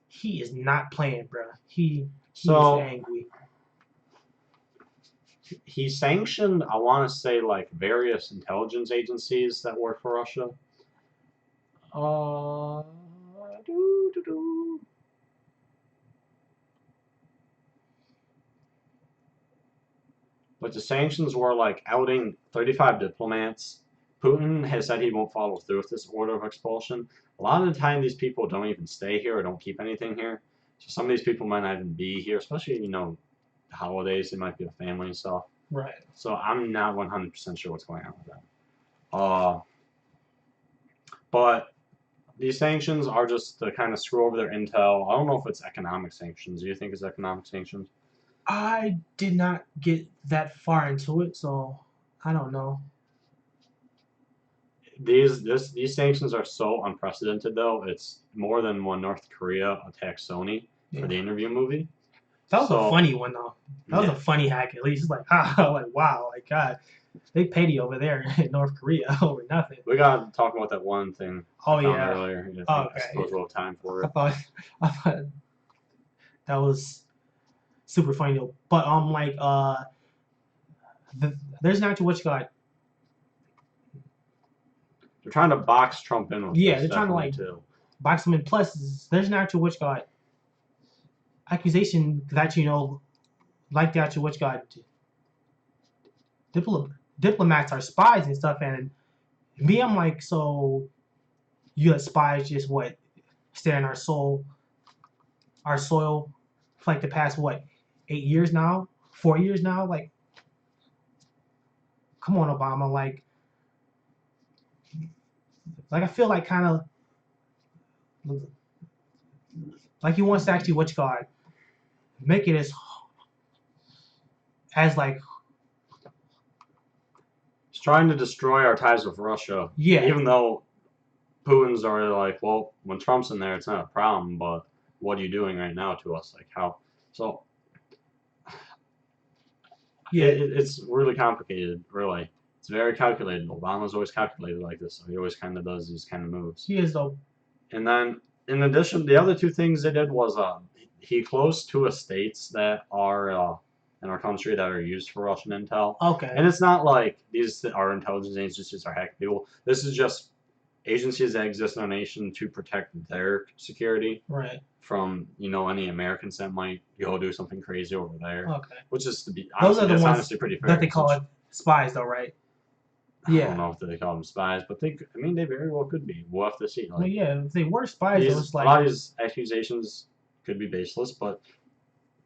not playing, bro. He is angry. He sanctioned, I want to say, like various intelligence agencies that work for Russia. Doo-doo-doo. But the sanctions were like outing 35 diplomats. Putin has said he won't follow through with this order of expulsion. A lot of the time, these people don't even stay here or don't keep anything here. So some of these people might not even be here, especially, the holidays. They might be a family and stuff. Right. So I'm not 100% sure what's going on with that. But these sanctions are just to kind of screw over their intel. I don't know if it's economic sanctions. Do you think it's economic sanctions? I did not get that far into it, so I don't know. These sanctions are so unprecedented, though. It's more than when North Korea attacked Sony for the interview movie. That was a funny one, though. That was a funny hack, at least. Like, like wow, like God, they petty over there in North Korea over nothing. We got to talk about that one thing I found earlier. I suppose we'll have time for it. I thought that was super funny though. But there's not too much got. They're trying to box Trump in with this, they're trying to like too. Box him in. Plus, there's an actual which got accusation that like the actual which got diplomats are spies and stuff, and me, I'm like, so you let spies just stay in our soil for like the past 8 years now, 4 years now, like, come on, Obama, like I feel like kind of like he wants to actually make it as like he's trying to destroy our ties with Russia. Yeah. Even though Putin's already like, well, when Trump's in there, it's not a problem, but what are you doing right now to us? Like how? So yeah, it's really complicated. Really, it's very calculated. Obama's always calculated like this. So he always kind of does these kind of moves. He is though. And then in addition, the other two things they did was he closed two estates that are in our country that are used for Russian intel. Okay. And it's not like these are intelligence agencies are hacking people. This is just agencies that exist in our nation to protect their security. Right. From any Americans that might go do something crazy over there. Okay. Which is to be those honestly, are the that's ones honestly pretty fair. that they call it spies, though, right? I don't know if they call them spies, but they very well could be. We'll have to see. Well, yeah, if they were spies, it was a like lot of these accusations could be baseless, but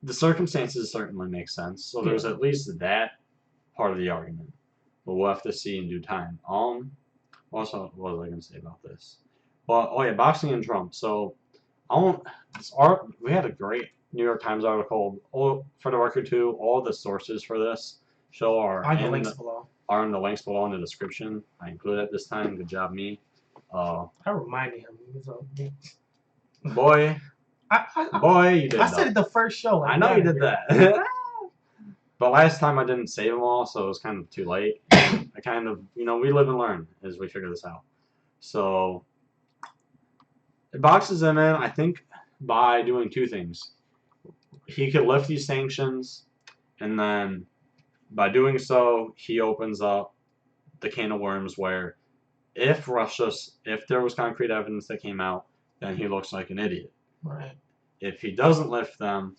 the circumstances certainly make sense. So there's at least that part of the argument. But we'll have to see in due time. Also, what was I going to say about this? Well, oh yeah, boxing and Trump. So, we had a great New York Times article. For the record, too, all the sources for this show are in the links below. Are in the links below in the description. I included it this time. Good job, me. I reminded him. Boy, you did. I said it the first show. Like, I know you did that. But last time I didn't save them all, so it was kind of too late. I kind of, we live and learn as we figure this out. So, it boxes him in, I think, by doing two things. He could lift these sanctions, and then by doing so, he opens up the can of worms where if there was concrete evidence that came out, then he looks like an idiot. Right. If he doesn't lift them,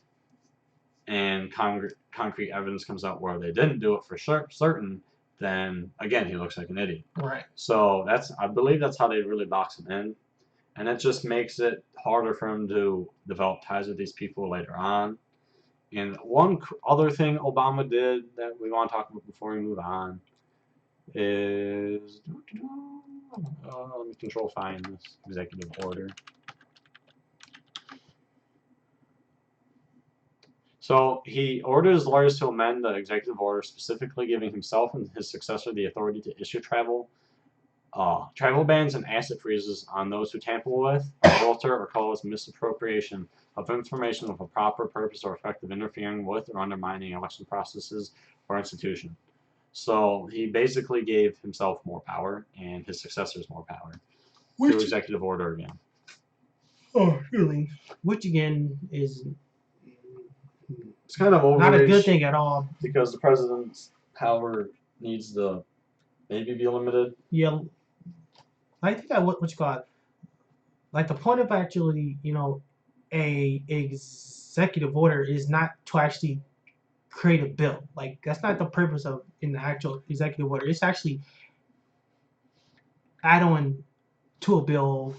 and concrete evidence comes out where they didn't do it for certain, then again he looks like an idiot. Right. So I believe that's how they really box him in, and it just makes it harder for him to develop ties with these people later on. And one other thing Obama did that we want to talk about before we move on is let me control find this executive order. So he orders lawyers to amend the executive order, specifically giving himself and his successor the authority to issue travel bans and asset freezes on those who tamper with, alter, or cause misappropriation of information with a proper purpose or effect of interfering with or undermining election processes or institution. So he basically gave himself more power and his successors more power through executive order again. Oh, really? Which again is it's kind of overreach, not a good thing at all, because the president's power needs to maybe be limited. Yeah, I think what you call it, like the point of actually, a executive order is not to actually create a bill. Like that's not the purpose of in the actual executive order. It's actually add on to a bill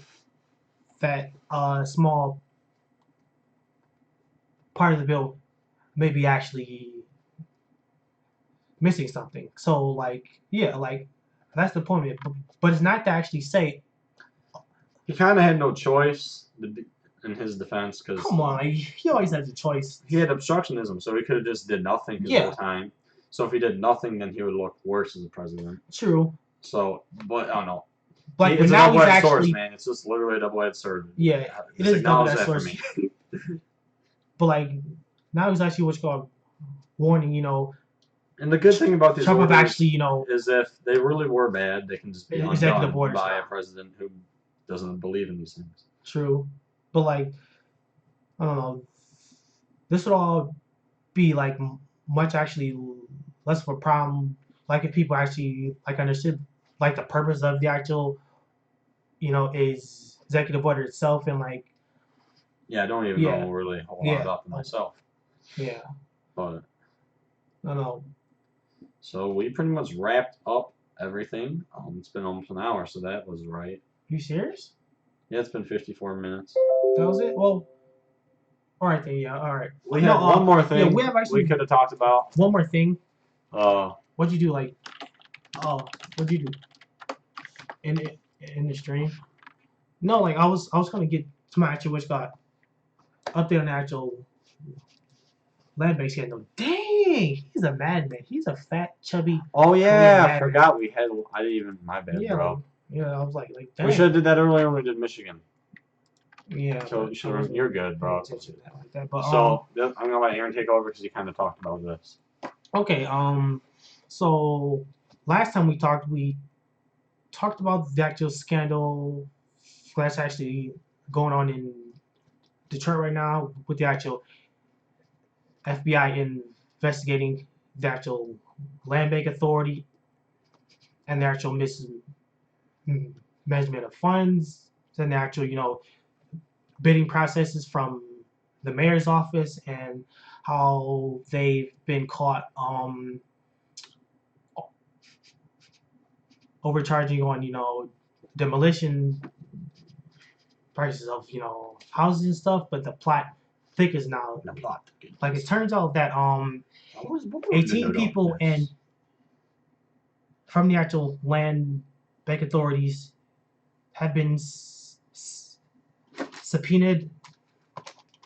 that a small part of the bill may be actually missing something. So like that's the point of it. But it's not to actually say. He kind of had no choice in his defense, because come on, he always has a choice. He had obstructionism, so he could have just did nothing the whole time. So if he did nothing, then he would look worse as a president. True. So, but I don't know. Like, it's a double-edged sword, man. It's just literally a double-edged sword. Yeah, it is a double-edged sword for me. But like now he's actually what's called warning. And the good thing about these Trump orders actually, is if they really were bad, they can just be undone by a president who doesn't believe in these things. True, but like I don't know, this would all be like much actually less of a problem. Like if people actually like understood like the purpose of the actual, is executive order itself and like. Yeah, I don't even know really a whole lot about them myself. Yeah. But. I know. So we pretty much wrapped up everything. It's been almost an hour, so that was right. You serious? Yeah, it's been 54 minutes. That was it? Well, all right then, yeah, all right. We have one more thing we could have talked about. One more thing. What'd you do, like, what'd you do? In the stream? No, like, I was gonna get to my actual which got up there on the actual land base here. Dang, he's a madman. He's a fat, chubby. Oh yeah, I forgot we had. My bad, bro. Yeah, I was like, dang. We should have did that earlier when we did Michigan. Yeah. So you're good, bro. Like that, but, so I'm gonna let Aaron take over because he kind of talked about this. Okay. So last time we talked about the actual scandal. That's actually going on in Detroit right now with the actual FBI investigating the actual land bank authority and the actual mismanagement of funds and the actual, bidding processes from the mayor's office and how they've been caught overcharging on, demolition prices of, houses and stuff, but the plot thickens now. The plot. Like it turns out that What was 18 people and from the actual land bank authorities have been subpoenaed,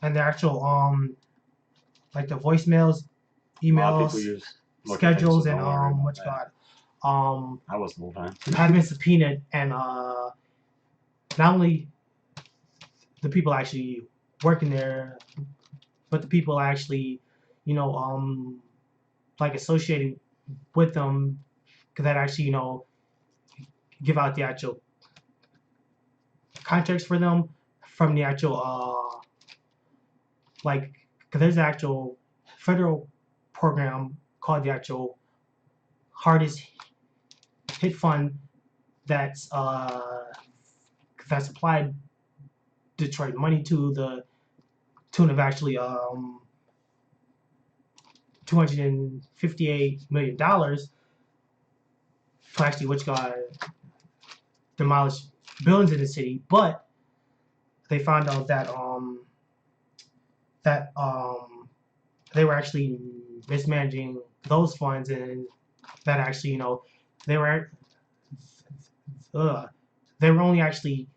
and the actual like the voicemails, emails, schedules, and what's called I was the whole time. have been subpoenaed, and not only the people actually working there, but the people actually, like associated with them that actually, give out the actual contracts for them from the actual like, cause there's an actual federal program called the actual hardest hit fund that's applied Detroit money to the tune of actually $258 million to actually which got demolish buildings in the city, but they found out that they were actually mismanaging those funds, and that actually they were they were only actually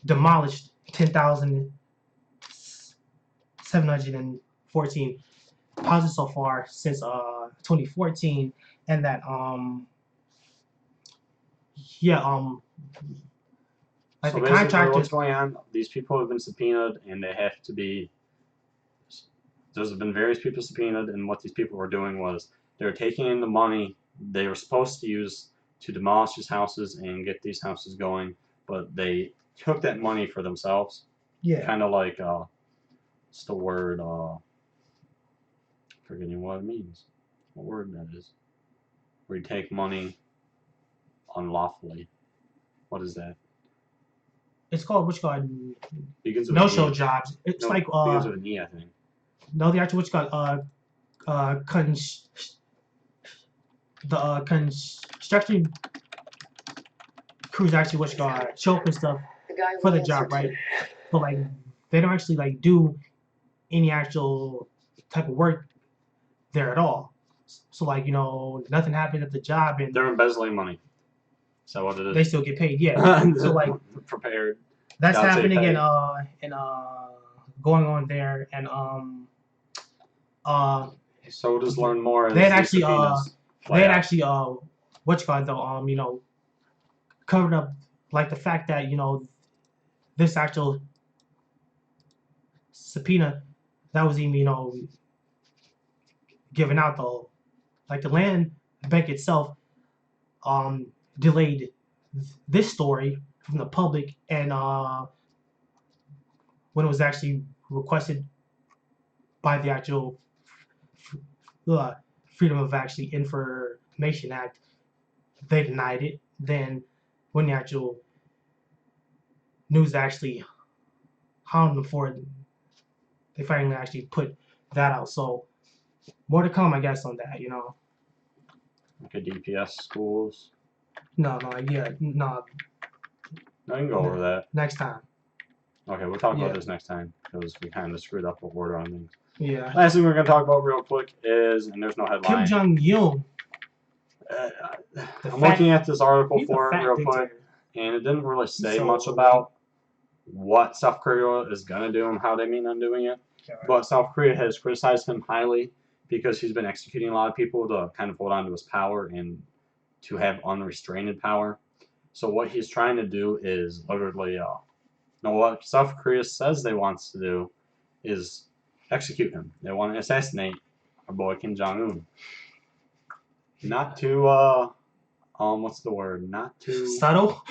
demolished 10,714 houses so far since 2014, and that like So the basically, contractors. what's going on? These people have been subpoenaed, and they have to be. There's been various people subpoenaed, and what these people were doing was they were taking in the money they were supposed to use to demolish these houses and get these houses going, but they took that money for themselves. Yeah. Kind of like what's the word? Forgetting what it means. What word that is? Where you take money unlawfully. What is that? It's called which called Begins with no-show an E. jobs. It's No, like begins with an E, I think. no, the actual which called construction crews actually which called show up and stuff for the job, right? But like they don't actually like do any actual type of work there at all. So like nothing happens at the job and they're embezzling money. Is that what it is? They still get paid, yeah. So like prepared. That's happening and going on there and So just learn more. They had actually what you call it though covered up like the fact that this actual subpoena that was even given out though, like the land bank itself delayed this story from the public, and when it was actually requested by the actual Freedom of actually Information Act, they denied it. Then when the actual news actually hounded them for it, they finally actually put that out. So more to come, I guess, on that. Like a DPS schools. No, yeah, No, no. you can go over that next time. Okay, we'll talk about this next time because we kind of screwed up the order on things. Yeah. Last thing we're going to talk about real quick is, and there's no headline. Kim Jong-un. I'm looking at this article for it real quick, and it didn't really say much about what South Korea is going to do and how they mean on doing it. Okay. But South Korea has criticized him highly because he's been executing a lot of people to kind of hold on to his power and to have unrestrained power. So what he's trying to do is literally, what South Korea says they want to do is execute him. They want to assassinate our boy Kim Jong-un. Not too, what's the word? Not too subtle.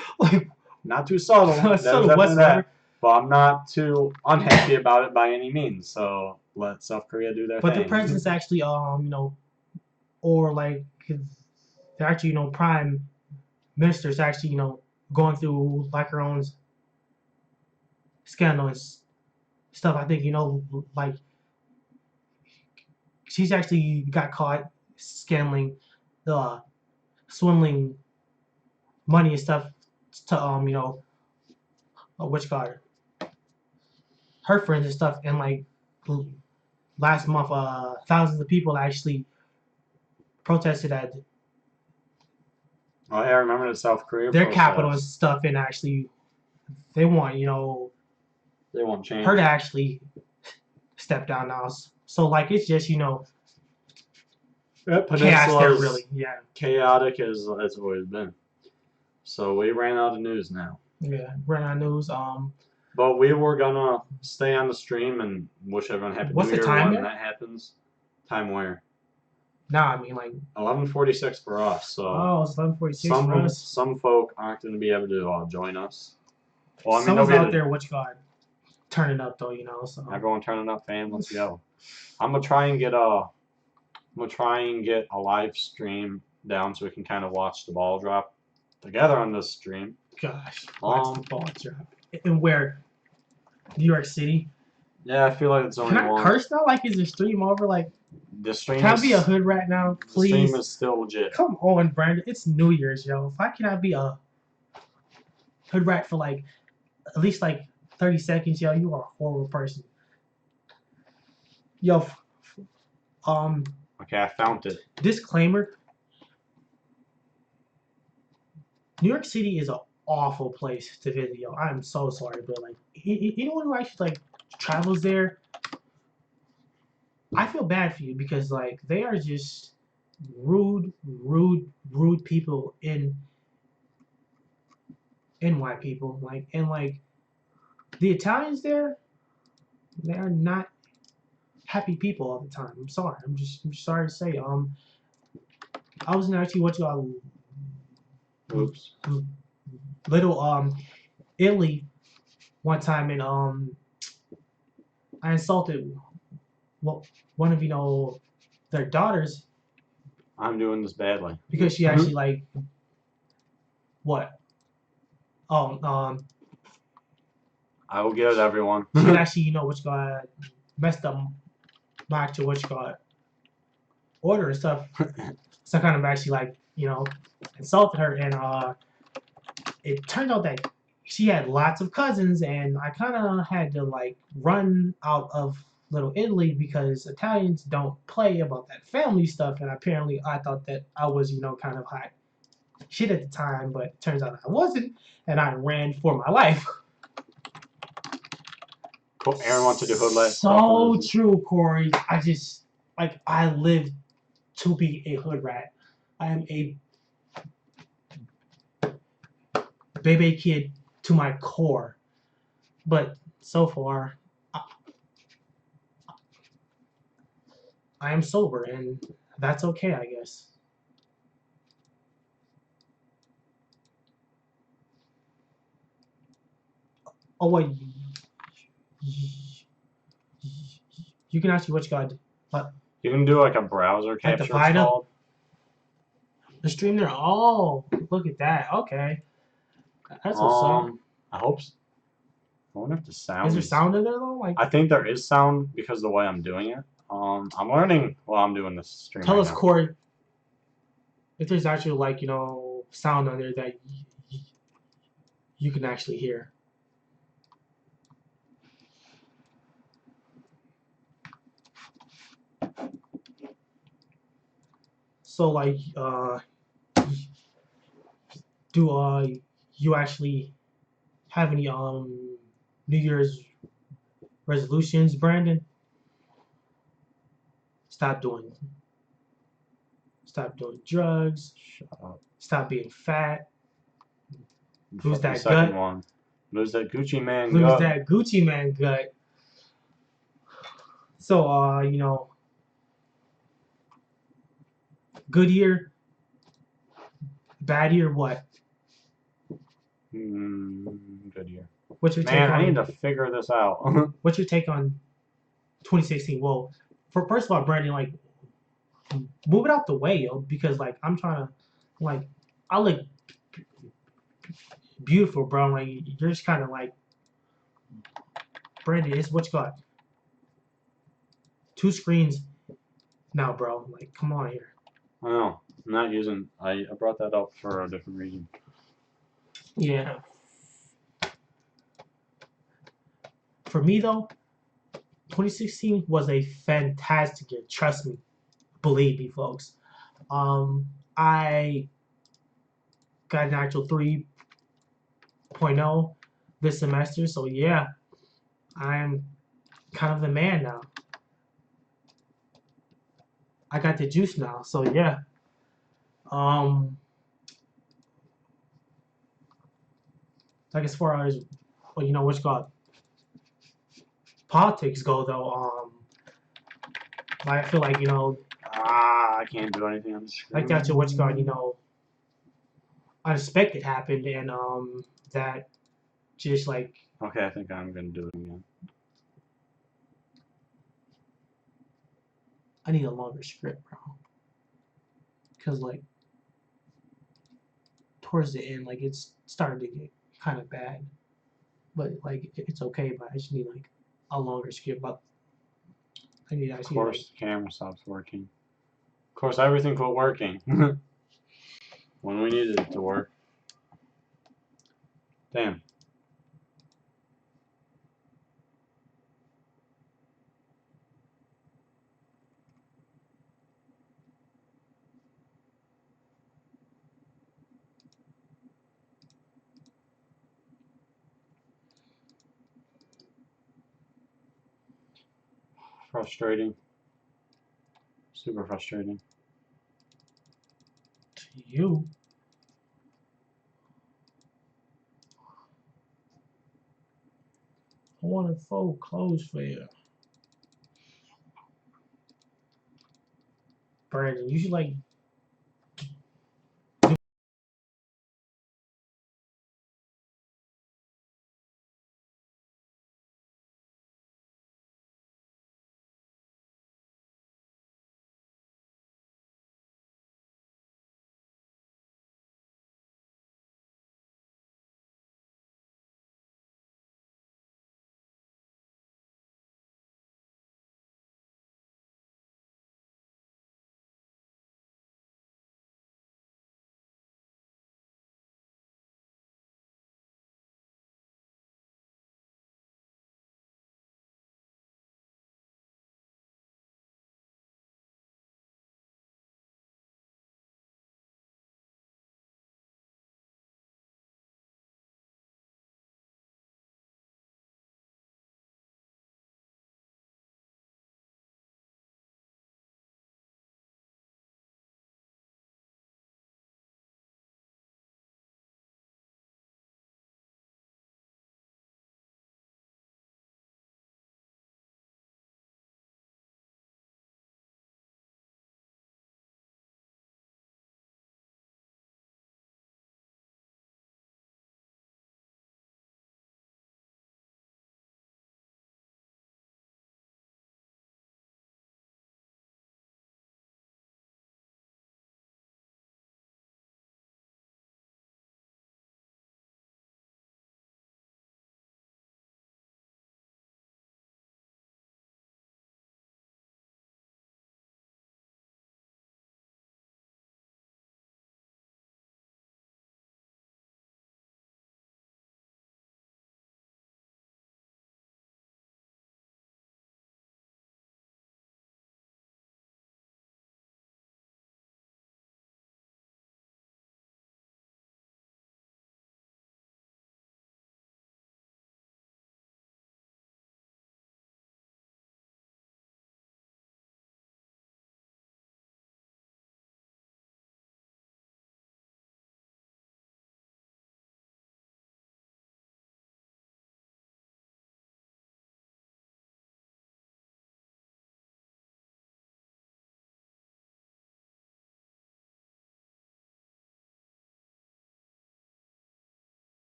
Not too subtle. Subtle whatsoever. but I'm not too unhappy about it by any means. So let South Korea do their But the thing. president's actually, or like they're actually, prime ministers actually, going through like her own scandal and stuff. I think, like she's actually got caught scamming, swindling money and stuff to which got her friends and stuff. And like last month, thousands of people actually protested at Oh yeah, I remember the South Korea their protest. capital and stuff, and actually they want they want change. her to actually step down now. So like it's just chaos there really. Yeah. Chaotic as it's always been. So we ran out of news now. Yeah, ran out of news. But we were gonna stay on the stream and wish everyone happy What's New the Year time when there? that happens. Time where? Nah, I mean like 11:46 for us. So it's 11:46 for us. some folk aren't gonna be able to join us. Well, I mean, Someone's they'll be out there, what you got, turning up though, So everyone turning up, fam. Let's go. I'm gonna try and get a live stream down so we can kind of watch the ball drop together on this stream. Gosh, watch the ball drop. And where? New York City. Yeah, I feel like it's only Can I one. curse now? Like, is the stream over? Like, the stream. Can I be a hood rat now, please? The stream is still legit. Come on, Brandon. It's New Year's, yo. If I cannot be a hood rat for like at least like 30 seconds, yo, you are a horrible person. Yo, Okay, I found it. Disclaimer. New York City is an awful place to visit, yo. I'm so sorry, but like anyone who actually like travels there, I feel bad for you because like they are just rude people in white people. Like and like the Italians there, they are not happy people all the time. I'm sorry. I'm just sorry to say. I was in actually what you Oops. little Italy one time, and I insulted one of their daughters. I'm doing this badly because she actually like what? Oh, I will get it, everyone. She actually what you got messed up my actual what you got order and stuff. So I kind of actually like insulted her, and it turned out that she had lots of cousins, and I kind of had to like run out of Little Italy because Italians don't play about that family stuff, and apparently I thought that I was kind of hot shit at the time, but it turns out I wasn't, and I ran for my life. Aaron wants to do hood life. So true, Corey. I live to be a hood rat. I am a baby kid to my core. But so far, I am sober, and that's okay, I guess. Oh, wait. You can actually what you got. What? You can do like a browser capture. It's called. The stream there. Oh, look at that. Okay. That's what's up. I hope so. I wonder if the sound is there sound in there though? Like I think there is sound because of the way I'm doing it. I'm learning while I'm doing this stream. Tell us, Corey, if there's actually like sound on there that you can actually hear. So like do you actually have any New Year's resolutions, Brandon? Stop doing drugs. Shut up. Stop being fat. Lose that second gut. One. Lose that Gucci man Lose gut. that Gucci man gut. So good year, bad year, what? Good year. What's your take Man, I need on to figure this out. what's your take on 2016? Well, for first of all, Brandon, like move it out the way, yo, because like I'm trying to like I look beautiful, bro. Like you're just kind of like Brandon. It's what you got. Two screens now, bro. Like come on here. I know. I'm not using. I brought that up for a different reason. Yeah. For me though, 2016 was a fantastic year. Trust me, believe me, folks. I got an actual 3.0 this semester, so yeah, I'm kind of the man now. I got the juice now, so yeah. Um, like as far as well, you know, what's called politics go though, I feel like I can't do anything on the like screen. that's what's called, unexpected happened, and that just like Okay, I think I'm gonna do it again. I need a longer script, bro, because like towards the end, like it's starting to get kind of bad, but like it's okay, but I just need like a longer script, but I need Of actually like course, the camera stops working. Of course, everything quit working when we needed it to work. Damn. Frustrating. Super frustrating. to you. I want to fold clothes for you. Brandon, you should like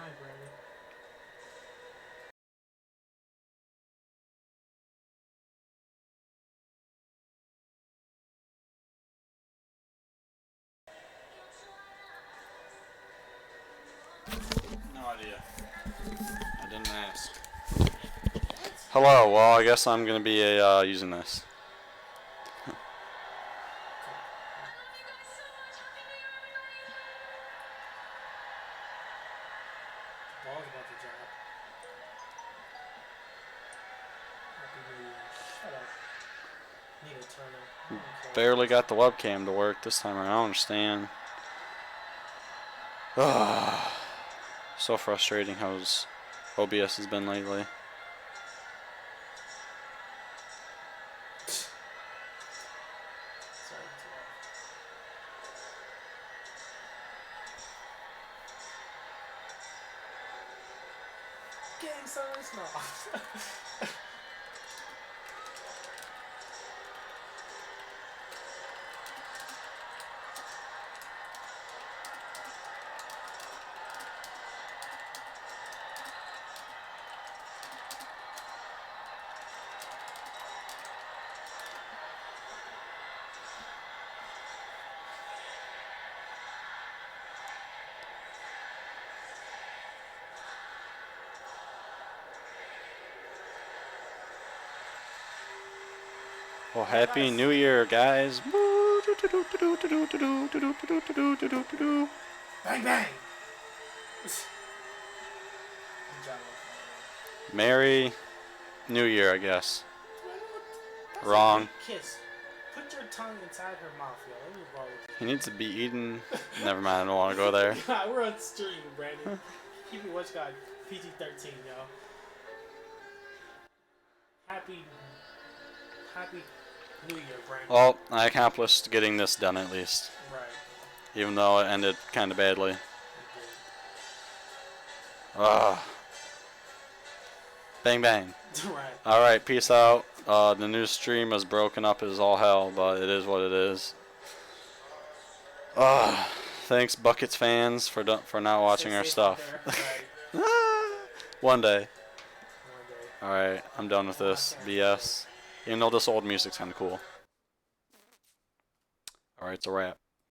night, Brandon. No idea. I didn't ask. Hello. Well, I guess I'm gonna be using this. Ball's about to drop. Happy New Year. Shut up. Need a Turner. Barely got the webcam to work this time around. I don't understand. So frustrating how OBS has been lately. Gang signs? No. Well, Happy New Year, guys. Bang bang! Merry New Year, I guess. That's Wrong. A kiss. Put your tongue inside her mouth, yo. Let me roll with He needs to be eaten. Never mind, I don't want to go there. God, we're on stream, Brandon. Keep it what's got PG-13, yo. Happy New Year, Brandon. Well, I accomplished getting this done at least. Right. Even though it ended kind of badly. Ugh. Bang bang. Right. Alright, peace out. The new stream is broken up as all hell, but it is what it is. Thanks, Buckets fans, for not watching our stuff. Right. One day. One day. Alright, I'm done with this BS. Even though this old music's kind of cool. Alright, it's a wrap.